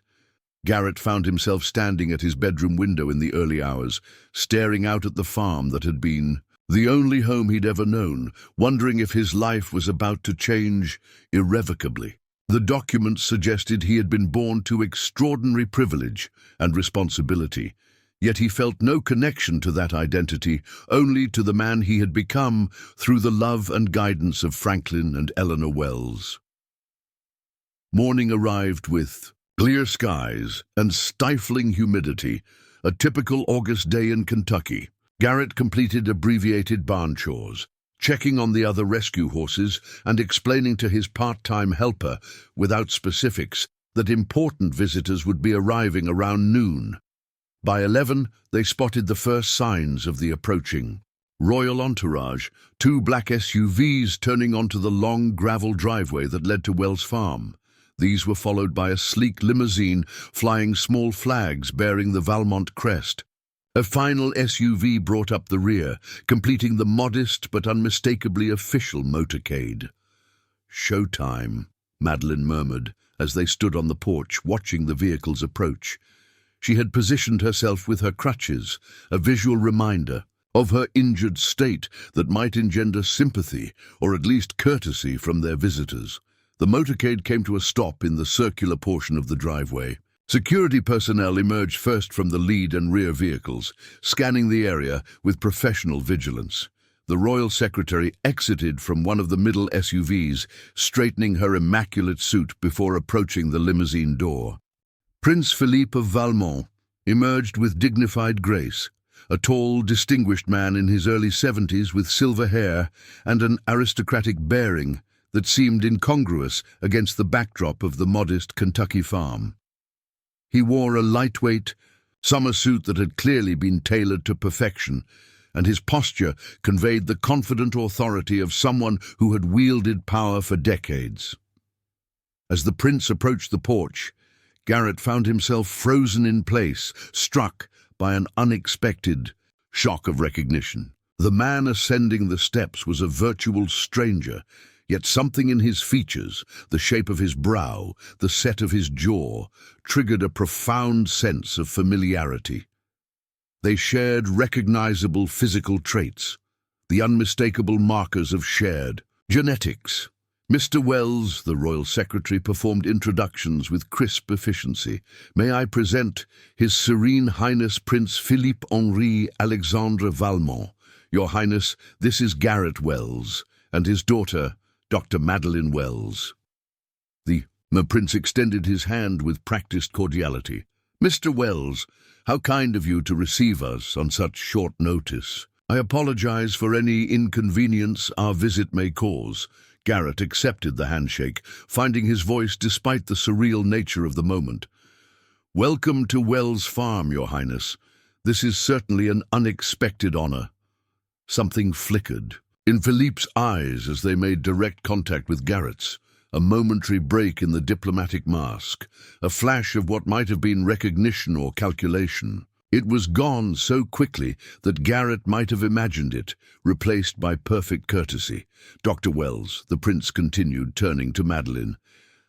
S1: Garrett found himself standing at his bedroom window in the early hours, staring out at the farm that had been the only home he'd ever known, wondering if his life was about to change irrevocably. The documents suggested he had been born to extraordinary privilege and responsibility, yet he felt no connection to that identity, only to the man he had become through the love and guidance of Franklin and Eleanor Wells. Morning arrived with clear skies and stifling humidity, a typical August day in Kentucky. Garrett completed abbreviated barn chores, checking on the other rescue horses and explaining to his part-time helper, without specifics, that important visitors would be arriving around noon. By 11, they spotted the first signs of the approaching royal entourage, 2 black SUVs turning onto the long gravel driveway that led to Wells Farm. These were followed by a sleek limousine flying small flags bearing the Valmont crest. A final SUV brought up the rear, completing the modest but unmistakably official motorcade. "Showtime," Madeline murmured as they stood on the porch watching the vehicles approach. She had positioned herself with her crutches, a visual reminder of her injured state that might engender sympathy or at least courtesy from their visitors. The motorcade came to a stop in the circular portion of the driveway. Security personnel emerged first from the lead and rear vehicles, scanning the area with professional vigilance. The royal secretary exited from one of the middle SUVs, straightening her immaculate suit before approaching the limousine door. Prince Philippe of Valmont emerged with dignified grace, a tall, distinguished man in his early 70s with silver hair and an aristocratic bearing that seemed incongruous against the backdrop of the modest Kentucky farm. He wore a lightweight summer suit that had clearly been tailored to perfection, and his posture conveyed the confident authority of someone who had wielded power for decades. As the prince approached the porch, Garrett found himself frozen in place, struck by an unexpected shock of recognition. The man ascending the steps was a virtual stranger, yet something in his features, the shape of his brow, the set of his jaw, triggered a profound sense of familiarity. They shared recognizable physical traits, the unmistakable markers of shared genetics. Mr. Wells, the royal secretary, performed introductions with crisp efficiency. May I present His Serene Highness Prince Philippe-Henri Alexandre Valmont. Your Highness, this is Garrett Wells, and his daughter, Dr. Madeline Wells. The prince extended his hand with practiced cordiality. Mr. Wells, how kind of you to receive us on such short notice. I apologize for any inconvenience our visit may cause. Garrett accepted the handshake, finding his voice despite the surreal nature of the moment. Welcome to Wells Farm, Your Highness. This is certainly an unexpected honor. Something flickered in Philippe's eyes as they made direct contact with Garrett's, a momentary break in the diplomatic mask, a flash of what might have been recognition or calculation. It was gone so quickly that Garrett might have imagined it, replaced by perfect courtesy. Dr. Wells, the prince continued, turning to Madeline.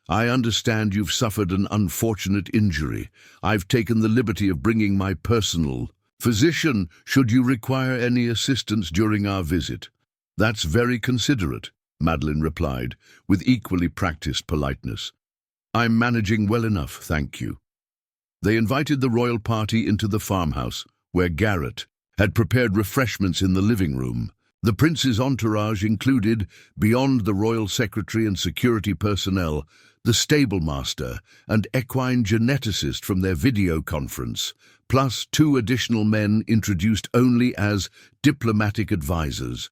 S1: I understand you've suffered an unfortunate injury. I've taken the liberty of bringing my personal physician should you require any assistance during our visit. That's very considerate, Madeline replied, with equally practiced politeness. I'm managing well enough, thank you. They invited the royal party into the farmhouse, where Garrett had prepared refreshments in the living room. The prince's entourage included, beyond the royal secretary and security personnel, the stablemaster and equine geneticist from their video conference, plus 2 additional men introduced only as diplomatic advisors.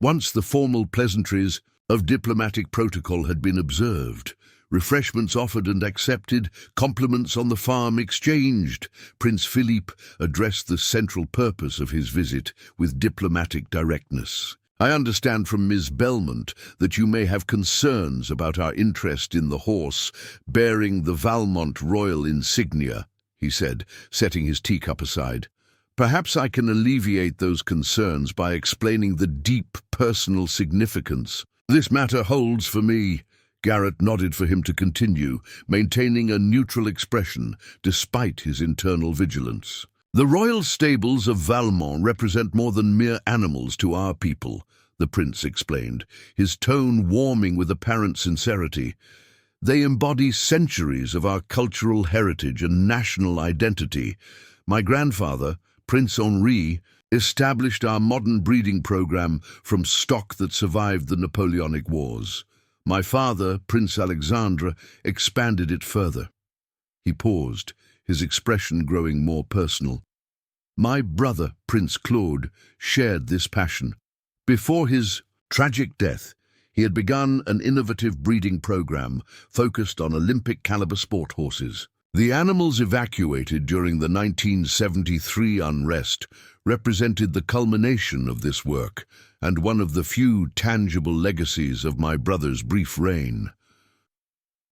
S1: Once the formal pleasantries of diplomatic protocol had been observed, refreshments offered and accepted, compliments on the farm exchanged, Prince Philippe addressed the central purpose of his visit with diplomatic directness. I understand from Ms. Belmont that you may have concerns about our interest in the horse bearing the Valmont royal insignia, he said, setting his teacup aside. Perhaps I can alleviate those concerns by explaining the deep personal significance this matter holds for me. Garrett nodded for him to continue, maintaining a neutral expression despite his internal vigilance. The royal stables of Valmont represent more than mere animals to our people, the prince explained, his tone warming with apparent sincerity. They embody centuries of our cultural heritage and national identity. My grandfather, Prince Henri, established our modern breeding program from stock that survived the Napoleonic Wars. My father, Prince Alexandre, expanded it further. He paused, his expression growing more personal. My brother, Prince Claude, shared this passion. Before his tragic death, he had begun an innovative breeding program focused on Olympic-caliber sport horses. The animals evacuated during the 1973 unrest represented the culmination of this work and one of the few tangible legacies of my brother's brief reign.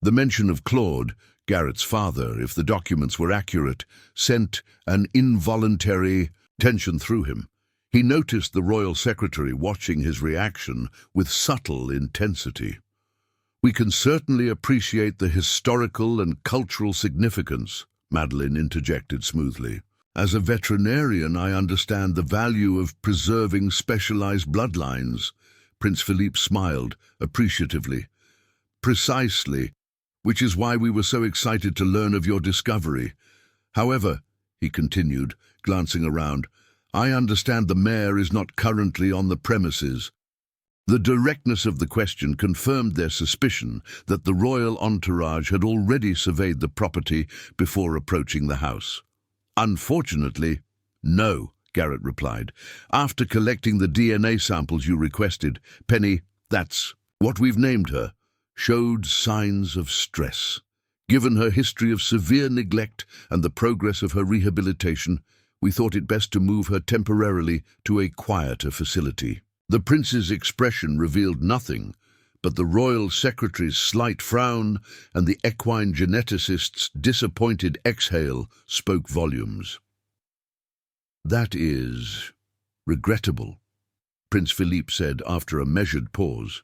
S1: The mention of Claude, Garrett's father, if the documents were accurate, sent an involuntary tension through him. He noticed the royal secretary watching his reaction with subtle intensity. We can certainly appreciate the historical and cultural significance, Madeline interjected smoothly. As a veterinarian, I understand the value of preserving specialized bloodlines. Prince Philippe smiled appreciatively. Precisely, which is why we were so excited to learn of your discovery. However, he continued, glancing around, I understand the mare is not currently on the premises. The directness of the question confirmed their suspicion that the royal entourage had already surveyed the property before approaching the house. Unfortunately, no, Garrett replied. "After collecting the DNA samples you requested, Penny, that's what we've named her, showed signs of stress. Given her history of severe neglect and the progress of her rehabilitation, we thought it best to move her temporarily to a quieter facility." The prince's expression revealed nothing, but the royal secretary's slight frown and the equine geneticist's disappointed exhale spoke volumes. "That is regrettable," Prince Philippe said after a measured pause.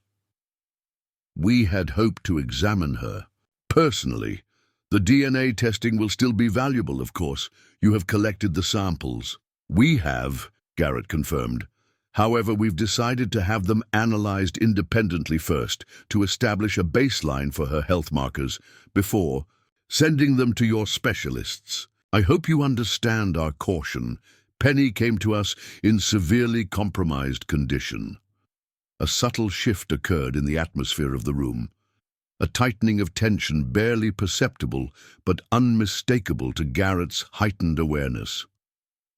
S1: "We had hoped to examine her personally. The DNA testing will still be valuable, of course. You have collected the samples." "We have," Garrett confirmed. "However, we've decided to have them analyzed independently first to establish a baseline for her health markers before sending them to your specialists. I hope you understand our caution. Penny came to us in severely compromised condition." A subtle shift occurred in the atmosphere of the room, a tightening of tension barely perceptible but unmistakable to Garrett's heightened awareness.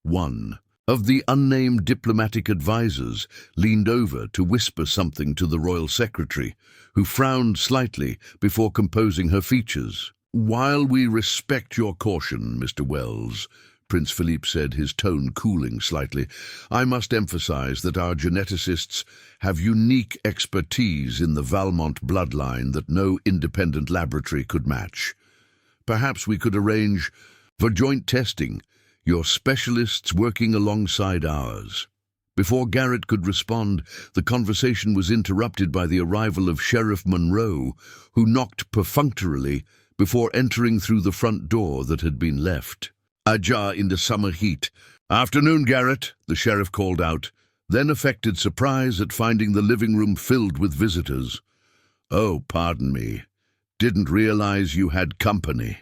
S1: One of the unnamed diplomatic advisors leaned over to whisper something to the royal secretary, who frowned slightly before composing her features. "While we respect your caution, Mr. Wells," Prince Philippe said, his tone cooling slightly, "I must emphasize that our geneticists have unique expertise in the Valmont bloodline that no independent laboratory could match. Perhaps we could arrange for joint testing, your specialists working alongside ours." Before Garrett could respond, the conversation was interrupted by the arrival of Sheriff Monroe, who knocked perfunctorily before entering through the front door that had been left. Ajar in the summer heat. "Afternoon, Garrett," the sheriff called out, then affected surprise at finding the living room filled with visitors. "Oh, pardon me. Didn't realize you had company."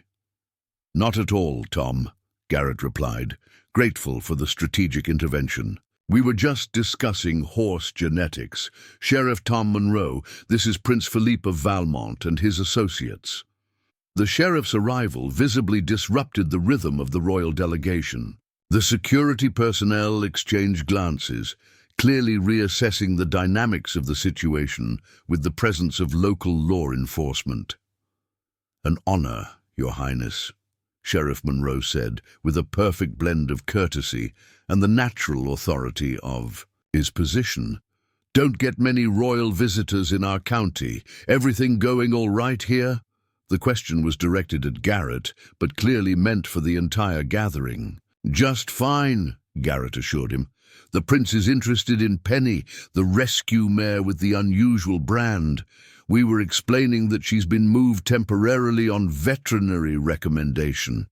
S1: "Not at all, Tom," Garrett replied, grateful for the strategic intervention. "We were just discussing horse genetics. Sheriff Tom Monroe, this is Prince Philippe of Valmont and his associates." The sheriff's arrival visibly disrupted the rhythm of the royal delegation. The security personnel exchanged glances, clearly reassessing the dynamics of the situation with the presence of local law enforcement. "An honor, Your Highness," Sheriff Monroe said, with a perfect blend of courtesy and the natural authority of his position. "Don't get many royal visitors in our county. Everything going all right here?" The question was directed at Garrett, but clearly meant for the entire gathering. "Just fine," Garrett assured him. "The prince is interested in Penny, the rescue mare with the unusual brand. We were explaining that she's been moved temporarily on veterinary recommendation."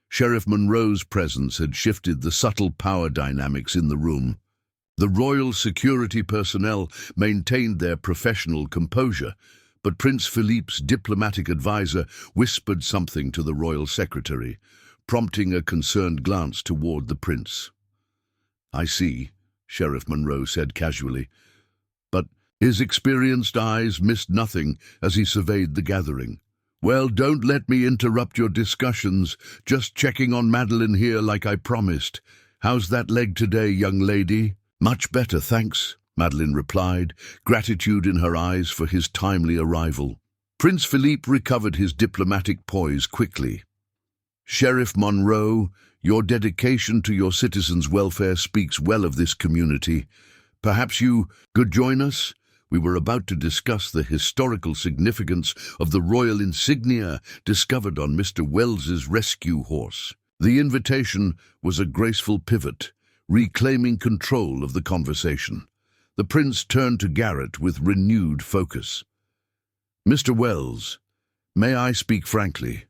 S1: Sheriff Monroe's presence had shifted the subtle power dynamics in the room. The royal security personnel maintained their professional composure, but Prince Philippe's diplomatic advisor whispered something to the royal secretary, prompting a concerned glance toward the prince. "I see," Sheriff Monroe said casually, but his experienced eyes missed nothing as he surveyed the gathering. "Well, don't let me interrupt your discussions. Just checking on Madeline here like I promised. How's that leg today, young lady?" "Much better, thanks," Madeline replied, gratitude in her eyes for his timely arrival. Prince Philippe recovered his diplomatic poise quickly. "Sheriff Monroe, your dedication to your citizens' welfare speaks well of this community. Perhaps you could join us? We were about to discuss the historical significance of the royal insignia discovered on Mr. Wells's rescue horse." The invitation was a graceful pivot, reclaiming control of the conversation. The prince turned to Garrett with renewed focus. "Mr. Wells, may I speak frankly?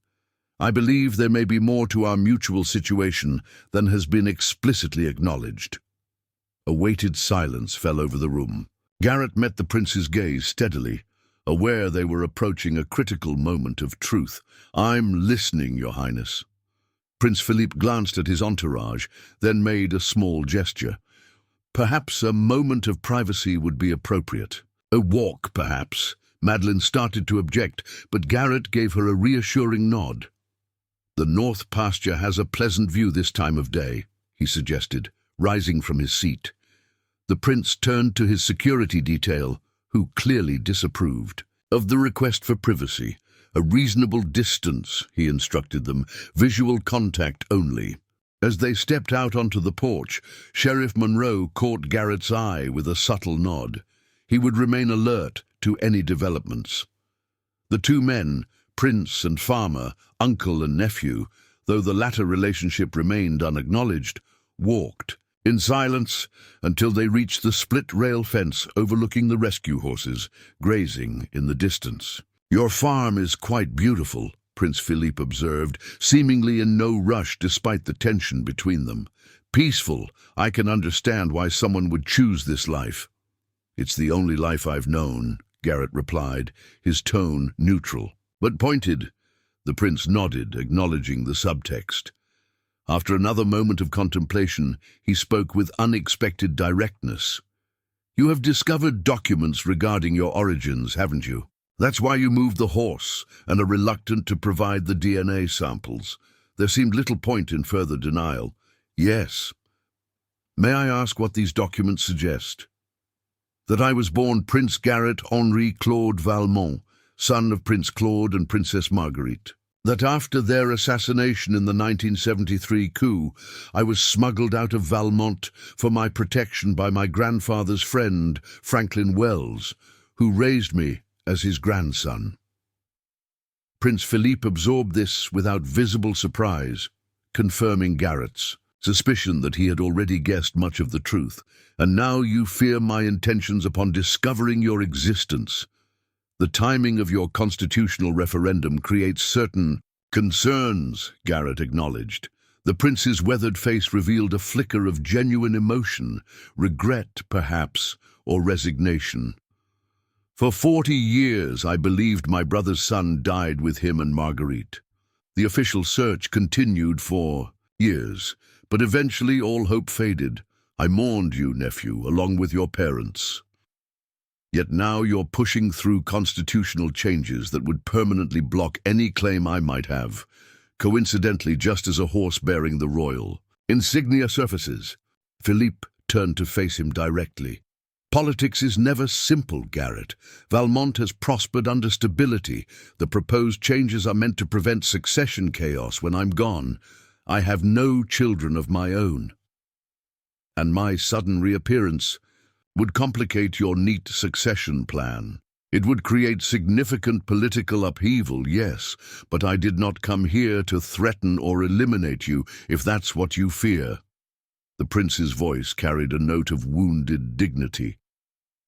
S1: I believe there may be more to our mutual situation than has been explicitly acknowledged." A weighted silence fell over the room. Garrett met the prince's gaze steadily, aware they were approaching a critical moment of truth. "I'm listening, Your Highness." Prince Philippe glanced at his entourage, then made a small gesture. "Perhaps a moment of privacy would be appropriate. A walk, perhaps." Madeline started to object, but Garrett gave her a reassuring nod. "The north pasture has a pleasant view this time of day," he suggested, rising from his seat. The prince turned to his security detail, who clearly disapproved of the request for privacy. A reasonable distance, he instructed them, visual contact only. As they stepped out onto the porch, Sheriff Monroe caught Garrett's eye with a subtle nod. He would remain alert to any developments. The two men, prince and farmer, uncle and nephew, though the latter relationship remained unacknowledged, walked in silence until they reached the split-rail fence overlooking the rescue horses, grazing in the distance. "Your farm is quite beautiful," Prince Philippe observed, seemingly in no rush despite the tension between them. "Peaceful. I can understand why someone would choose this life." "It's the only life I've known," Garrett replied, his tone neutral, but pointed. The prince nodded, acknowledging the subtext. After another moment of contemplation, he spoke with unexpected directness. "You have discovered documents regarding your origins, haven't you? That's why you moved the horse and are reluctant to provide the DNA samples. There seemed little point in further denial." "Yes." "May I ask what these documents suggest?" "That I was born Prince Garrett Henri Claude Valmont, son of Prince Claude and Princess Marguerite. That after their assassination in the 1973 coup, I was smuggled out of Valmont for my protection by my grandfather's friend, Franklin Wells, who raised me as his grandson." Prince Philippe absorbed this without visible surprise, confirming Garrett's suspicion that he had already guessed much of the truth. "And now you fear my intentions upon discovering your existence. The timing of your constitutional referendum creates certain concerns," Garrett acknowledged. The prince's weathered face revealed a flicker of genuine emotion, regret, perhaps, or resignation. "For 40 years I believed my brother's son died with him and Marguerite. The official search continued for years, but eventually all hope faded. I mourned you, nephew, along with your parents. Yet now you're pushing through constitutional changes that would permanently block any claim I might have, coincidentally just as a horse bearing the royal insignia surfaces." Philippe turned to face him directly. "Politics is never simple, Garrett. Valmont has prospered under stability. The proposed changes are meant to prevent succession chaos when I'm gone. I have no children of my own. And my sudden reappearance would complicate your neat succession plan. It would create significant political upheaval, yes, but I did not come here to threaten or eliminate you, if that's what you fear." The prince's voice carried a note of wounded dignity.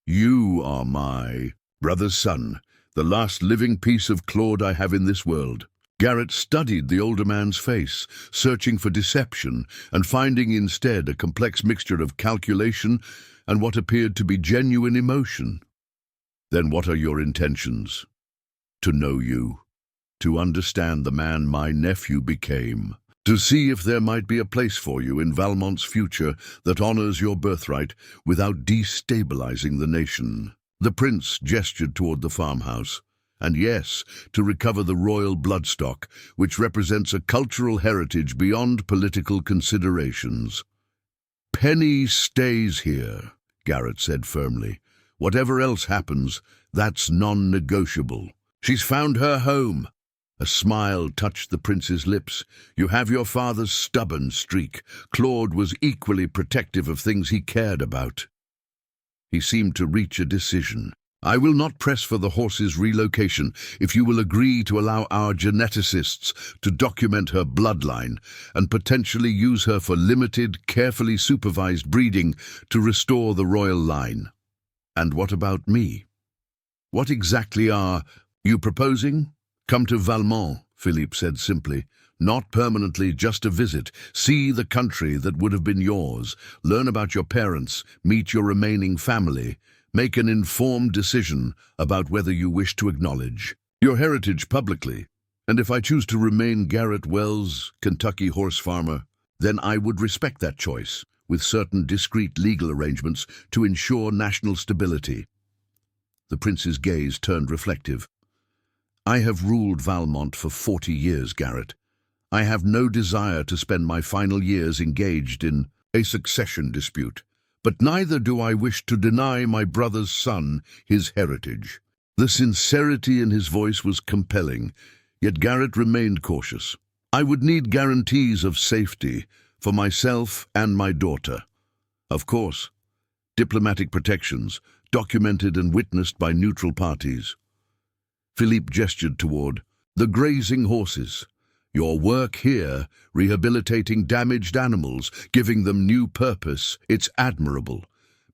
S1: "You are my brother's son, the last living piece of Claude I have in this world." Garrett studied the older man's face, searching for deception and finding instead a complex mixture of calculation and what appeared to be genuine emotion. "Then what are your intentions?" "To know you, to understand the man my nephew became, to see if there might be a place for you in Valmont's future that honors your birthright without destabilizing the nation." The prince gestured toward the farmhouse. "And yes, to recover the royal bloodstock, which represents a cultural heritage beyond political considerations." "Penny stays here," Garrett said firmly. "Whatever else happens, that's non-negotiable. She's found her home." A smile touched the prince's lips. "You have your father's stubborn streak. Claude was equally protective of things he cared about." He seemed to reach a decision. "I will not press for the horse's relocation if you will agree to allow our geneticists to document her bloodline and potentially use her for limited, carefully supervised breeding to restore the royal line." "And what about me? What exactly are you proposing?" "Come to Valmont," Philippe said simply. "Not permanently, just a visit. See the country that would have been yours. Learn about your parents. Meet your remaining family. Make an informed decision about whether you wish to acknowledge your heritage publicly. And if I choose to remain Garrett Wells, Kentucky horse farmer, then I would respect that choice, with certain discreet legal arrangements to ensure national stability." The prince's gaze turned reflective. "I have ruled Valmont for 40 years, Garrett. I have no desire to spend my final years engaged in a succession dispute, but neither do I wish to deny my brother's son his heritage." The sincerity in his voice was compelling, yet Garrett remained cautious. "I would need guarantees of safety for myself and my daughter. Of course, diplomatic protections, documented and witnessed by neutral parties." Philippe gestured toward the grazing horses. "Your work here, rehabilitating damaged animals, giving them new purpose, it's admirable.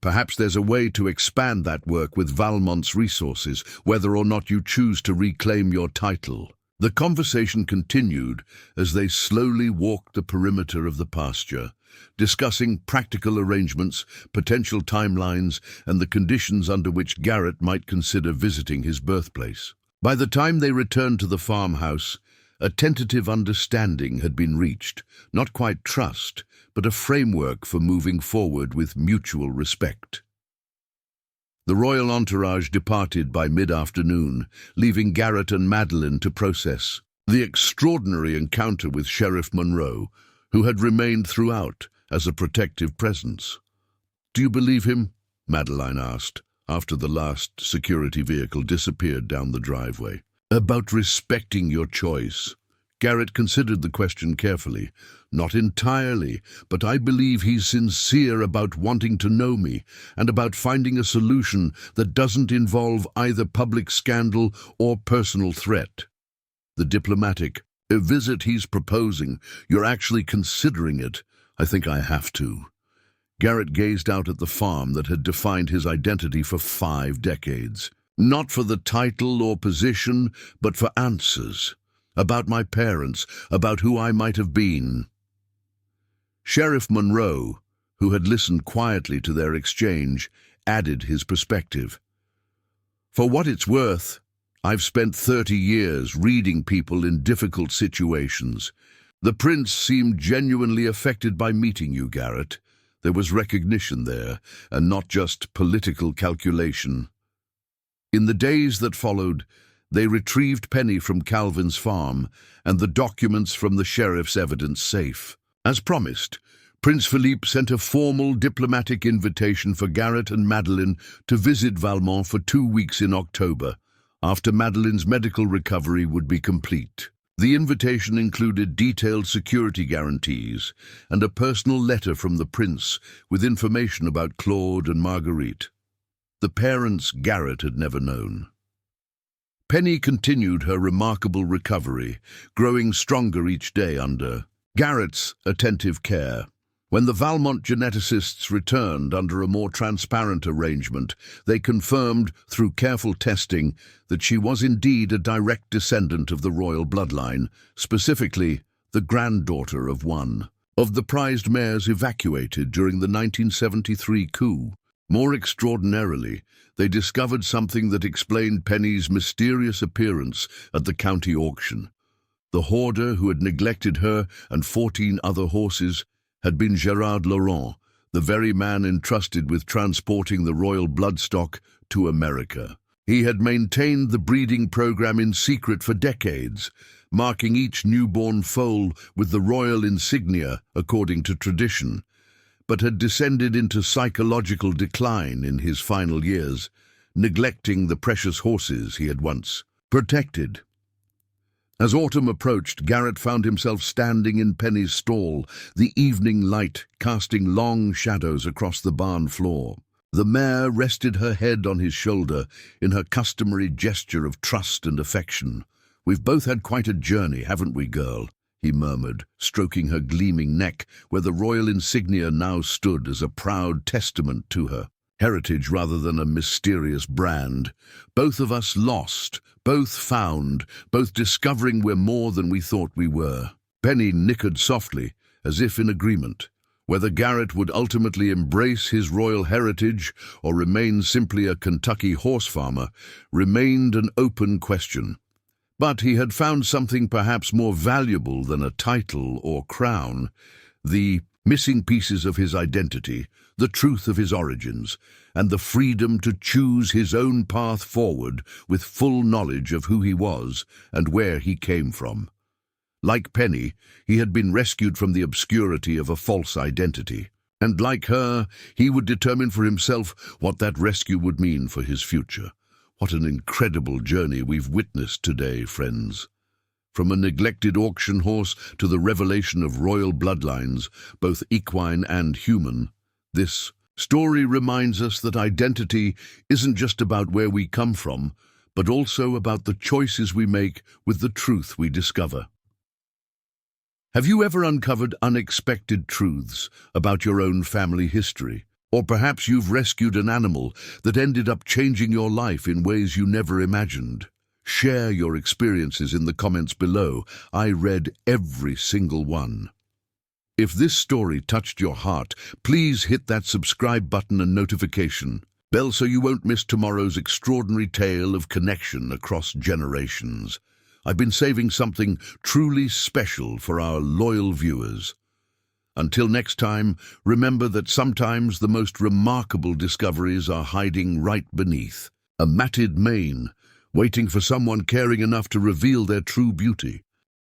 S1: Perhaps there's a way to expand that work with Valmont's resources, whether or not you choose to reclaim your title." The conversation continued as they slowly walked the perimeter of the pasture, discussing practical arrangements, potential timelines, and the conditions under which Garrett might consider visiting his birthplace. By the time they returned to the farmhouse, a tentative understanding had been reached, not quite trust, but a framework for moving forward with mutual respect. The royal entourage departed by mid-afternoon, leaving Garrett and Madeline to process the extraordinary encounter with Sheriff Monroe, who had remained throughout as a protective presence. "Do you believe him?" Madeline asked, after the last security vehicle disappeared down the driveway. "About respecting your choice." Garrett considered the question carefully. "Not entirely, but I believe he's sincere about wanting to know me and about finding a solution that doesn't involve either public scandal or personal threat." The diplomatic, "A visit he's proposing, you're actually considering it. I think I have to." Garrett gazed out at the farm that had defined his identity for 5 decades. "Not for the title or position, but for answers. About my parents, about who I might have been." Sheriff Monroe, who had listened quietly to their exchange, added his perspective. "For what it's worth, I've spent 30 years reading people in difficult situations. The prince seemed genuinely affected by meeting you, Garrett. There was recognition there, and not just political calculation." In the days that followed, they retrieved Penny from Calvin's farm and the documents from the sheriff's evidence safe. As promised, Prince Philippe sent a formal diplomatic invitation for Garrett and Madeline to visit Valmont for 2 weeks in October, after Madeline's medical recovery would be complete. The invitation included detailed security guarantees and a personal letter from the prince with information about Claude and Marguerite, the parents Garrett had never known. Penny continued her remarkable recovery, growing stronger each day under Garrett's attentive care. When the Valmont geneticists returned under a more transparent arrangement, they confirmed, through careful testing, that she was indeed a direct descendant of the royal bloodline, specifically the granddaughter of one of the prized mares evacuated during the 1973 coup. More extraordinarily, they discovered something that explained Penny's mysterious appearance at the county auction. The hoarder who had neglected her and 14 other horses had been Gerard Laurent, the very man entrusted with transporting the royal bloodstock to America. He had maintained the breeding program in secret for decades, marking each newborn foal with the royal insignia according to tradition, but had descended into psychological decline in his final years, neglecting the precious horses he had once protected. As autumn approached, Garrett found himself standing in Penny's stall, the evening light casting long shadows across the barn floor. The mare rested her head on his shoulder in her customary gesture of trust and affection. "We've both had quite a journey, haven't we, girl?" he murmured, stroking her gleaming neck, where the royal insignia now stood as a proud testament to her heritage rather than a mysterious brand. "Both of us lost, both found, both discovering we're more than we thought we were." Penny nickered softly, as if in agreement. Whether Garrett would ultimately embrace his royal heritage or remain simply a Kentucky horse farmer remained an open question. But he had found something perhaps more valuable than a title or crown: the missing pieces of his identity, the truth of his origins, and the freedom to choose his own path forward with full knowledge of who he was and where he came from. Like Penny, he had been rescued from the obscurity of a false identity. And like her, he would determine for himself what that rescue would mean for his future. What an incredible journey we've witnessed today, friends. From a neglected auction horse to the revelation of royal bloodlines, both equine and human, this story reminds us that identity isn't just about where we come from, but also about the choices we make with the truth we discover. Have you ever uncovered unexpected truths about your own family history? Or perhaps you've rescued an animal that ended up changing your life in ways you never imagined. Share your experiences in the comments below. I read every single one. If this story touched your heart, please hit that subscribe button and notification bell so you won't miss tomorrow's extraordinary tale of connection across generations. I've been saving something truly special for our loyal viewers. Until next time, remember that sometimes the most remarkable discoveries are hiding right beneath a matted mane, waiting for someone caring enough to reveal their true beauty.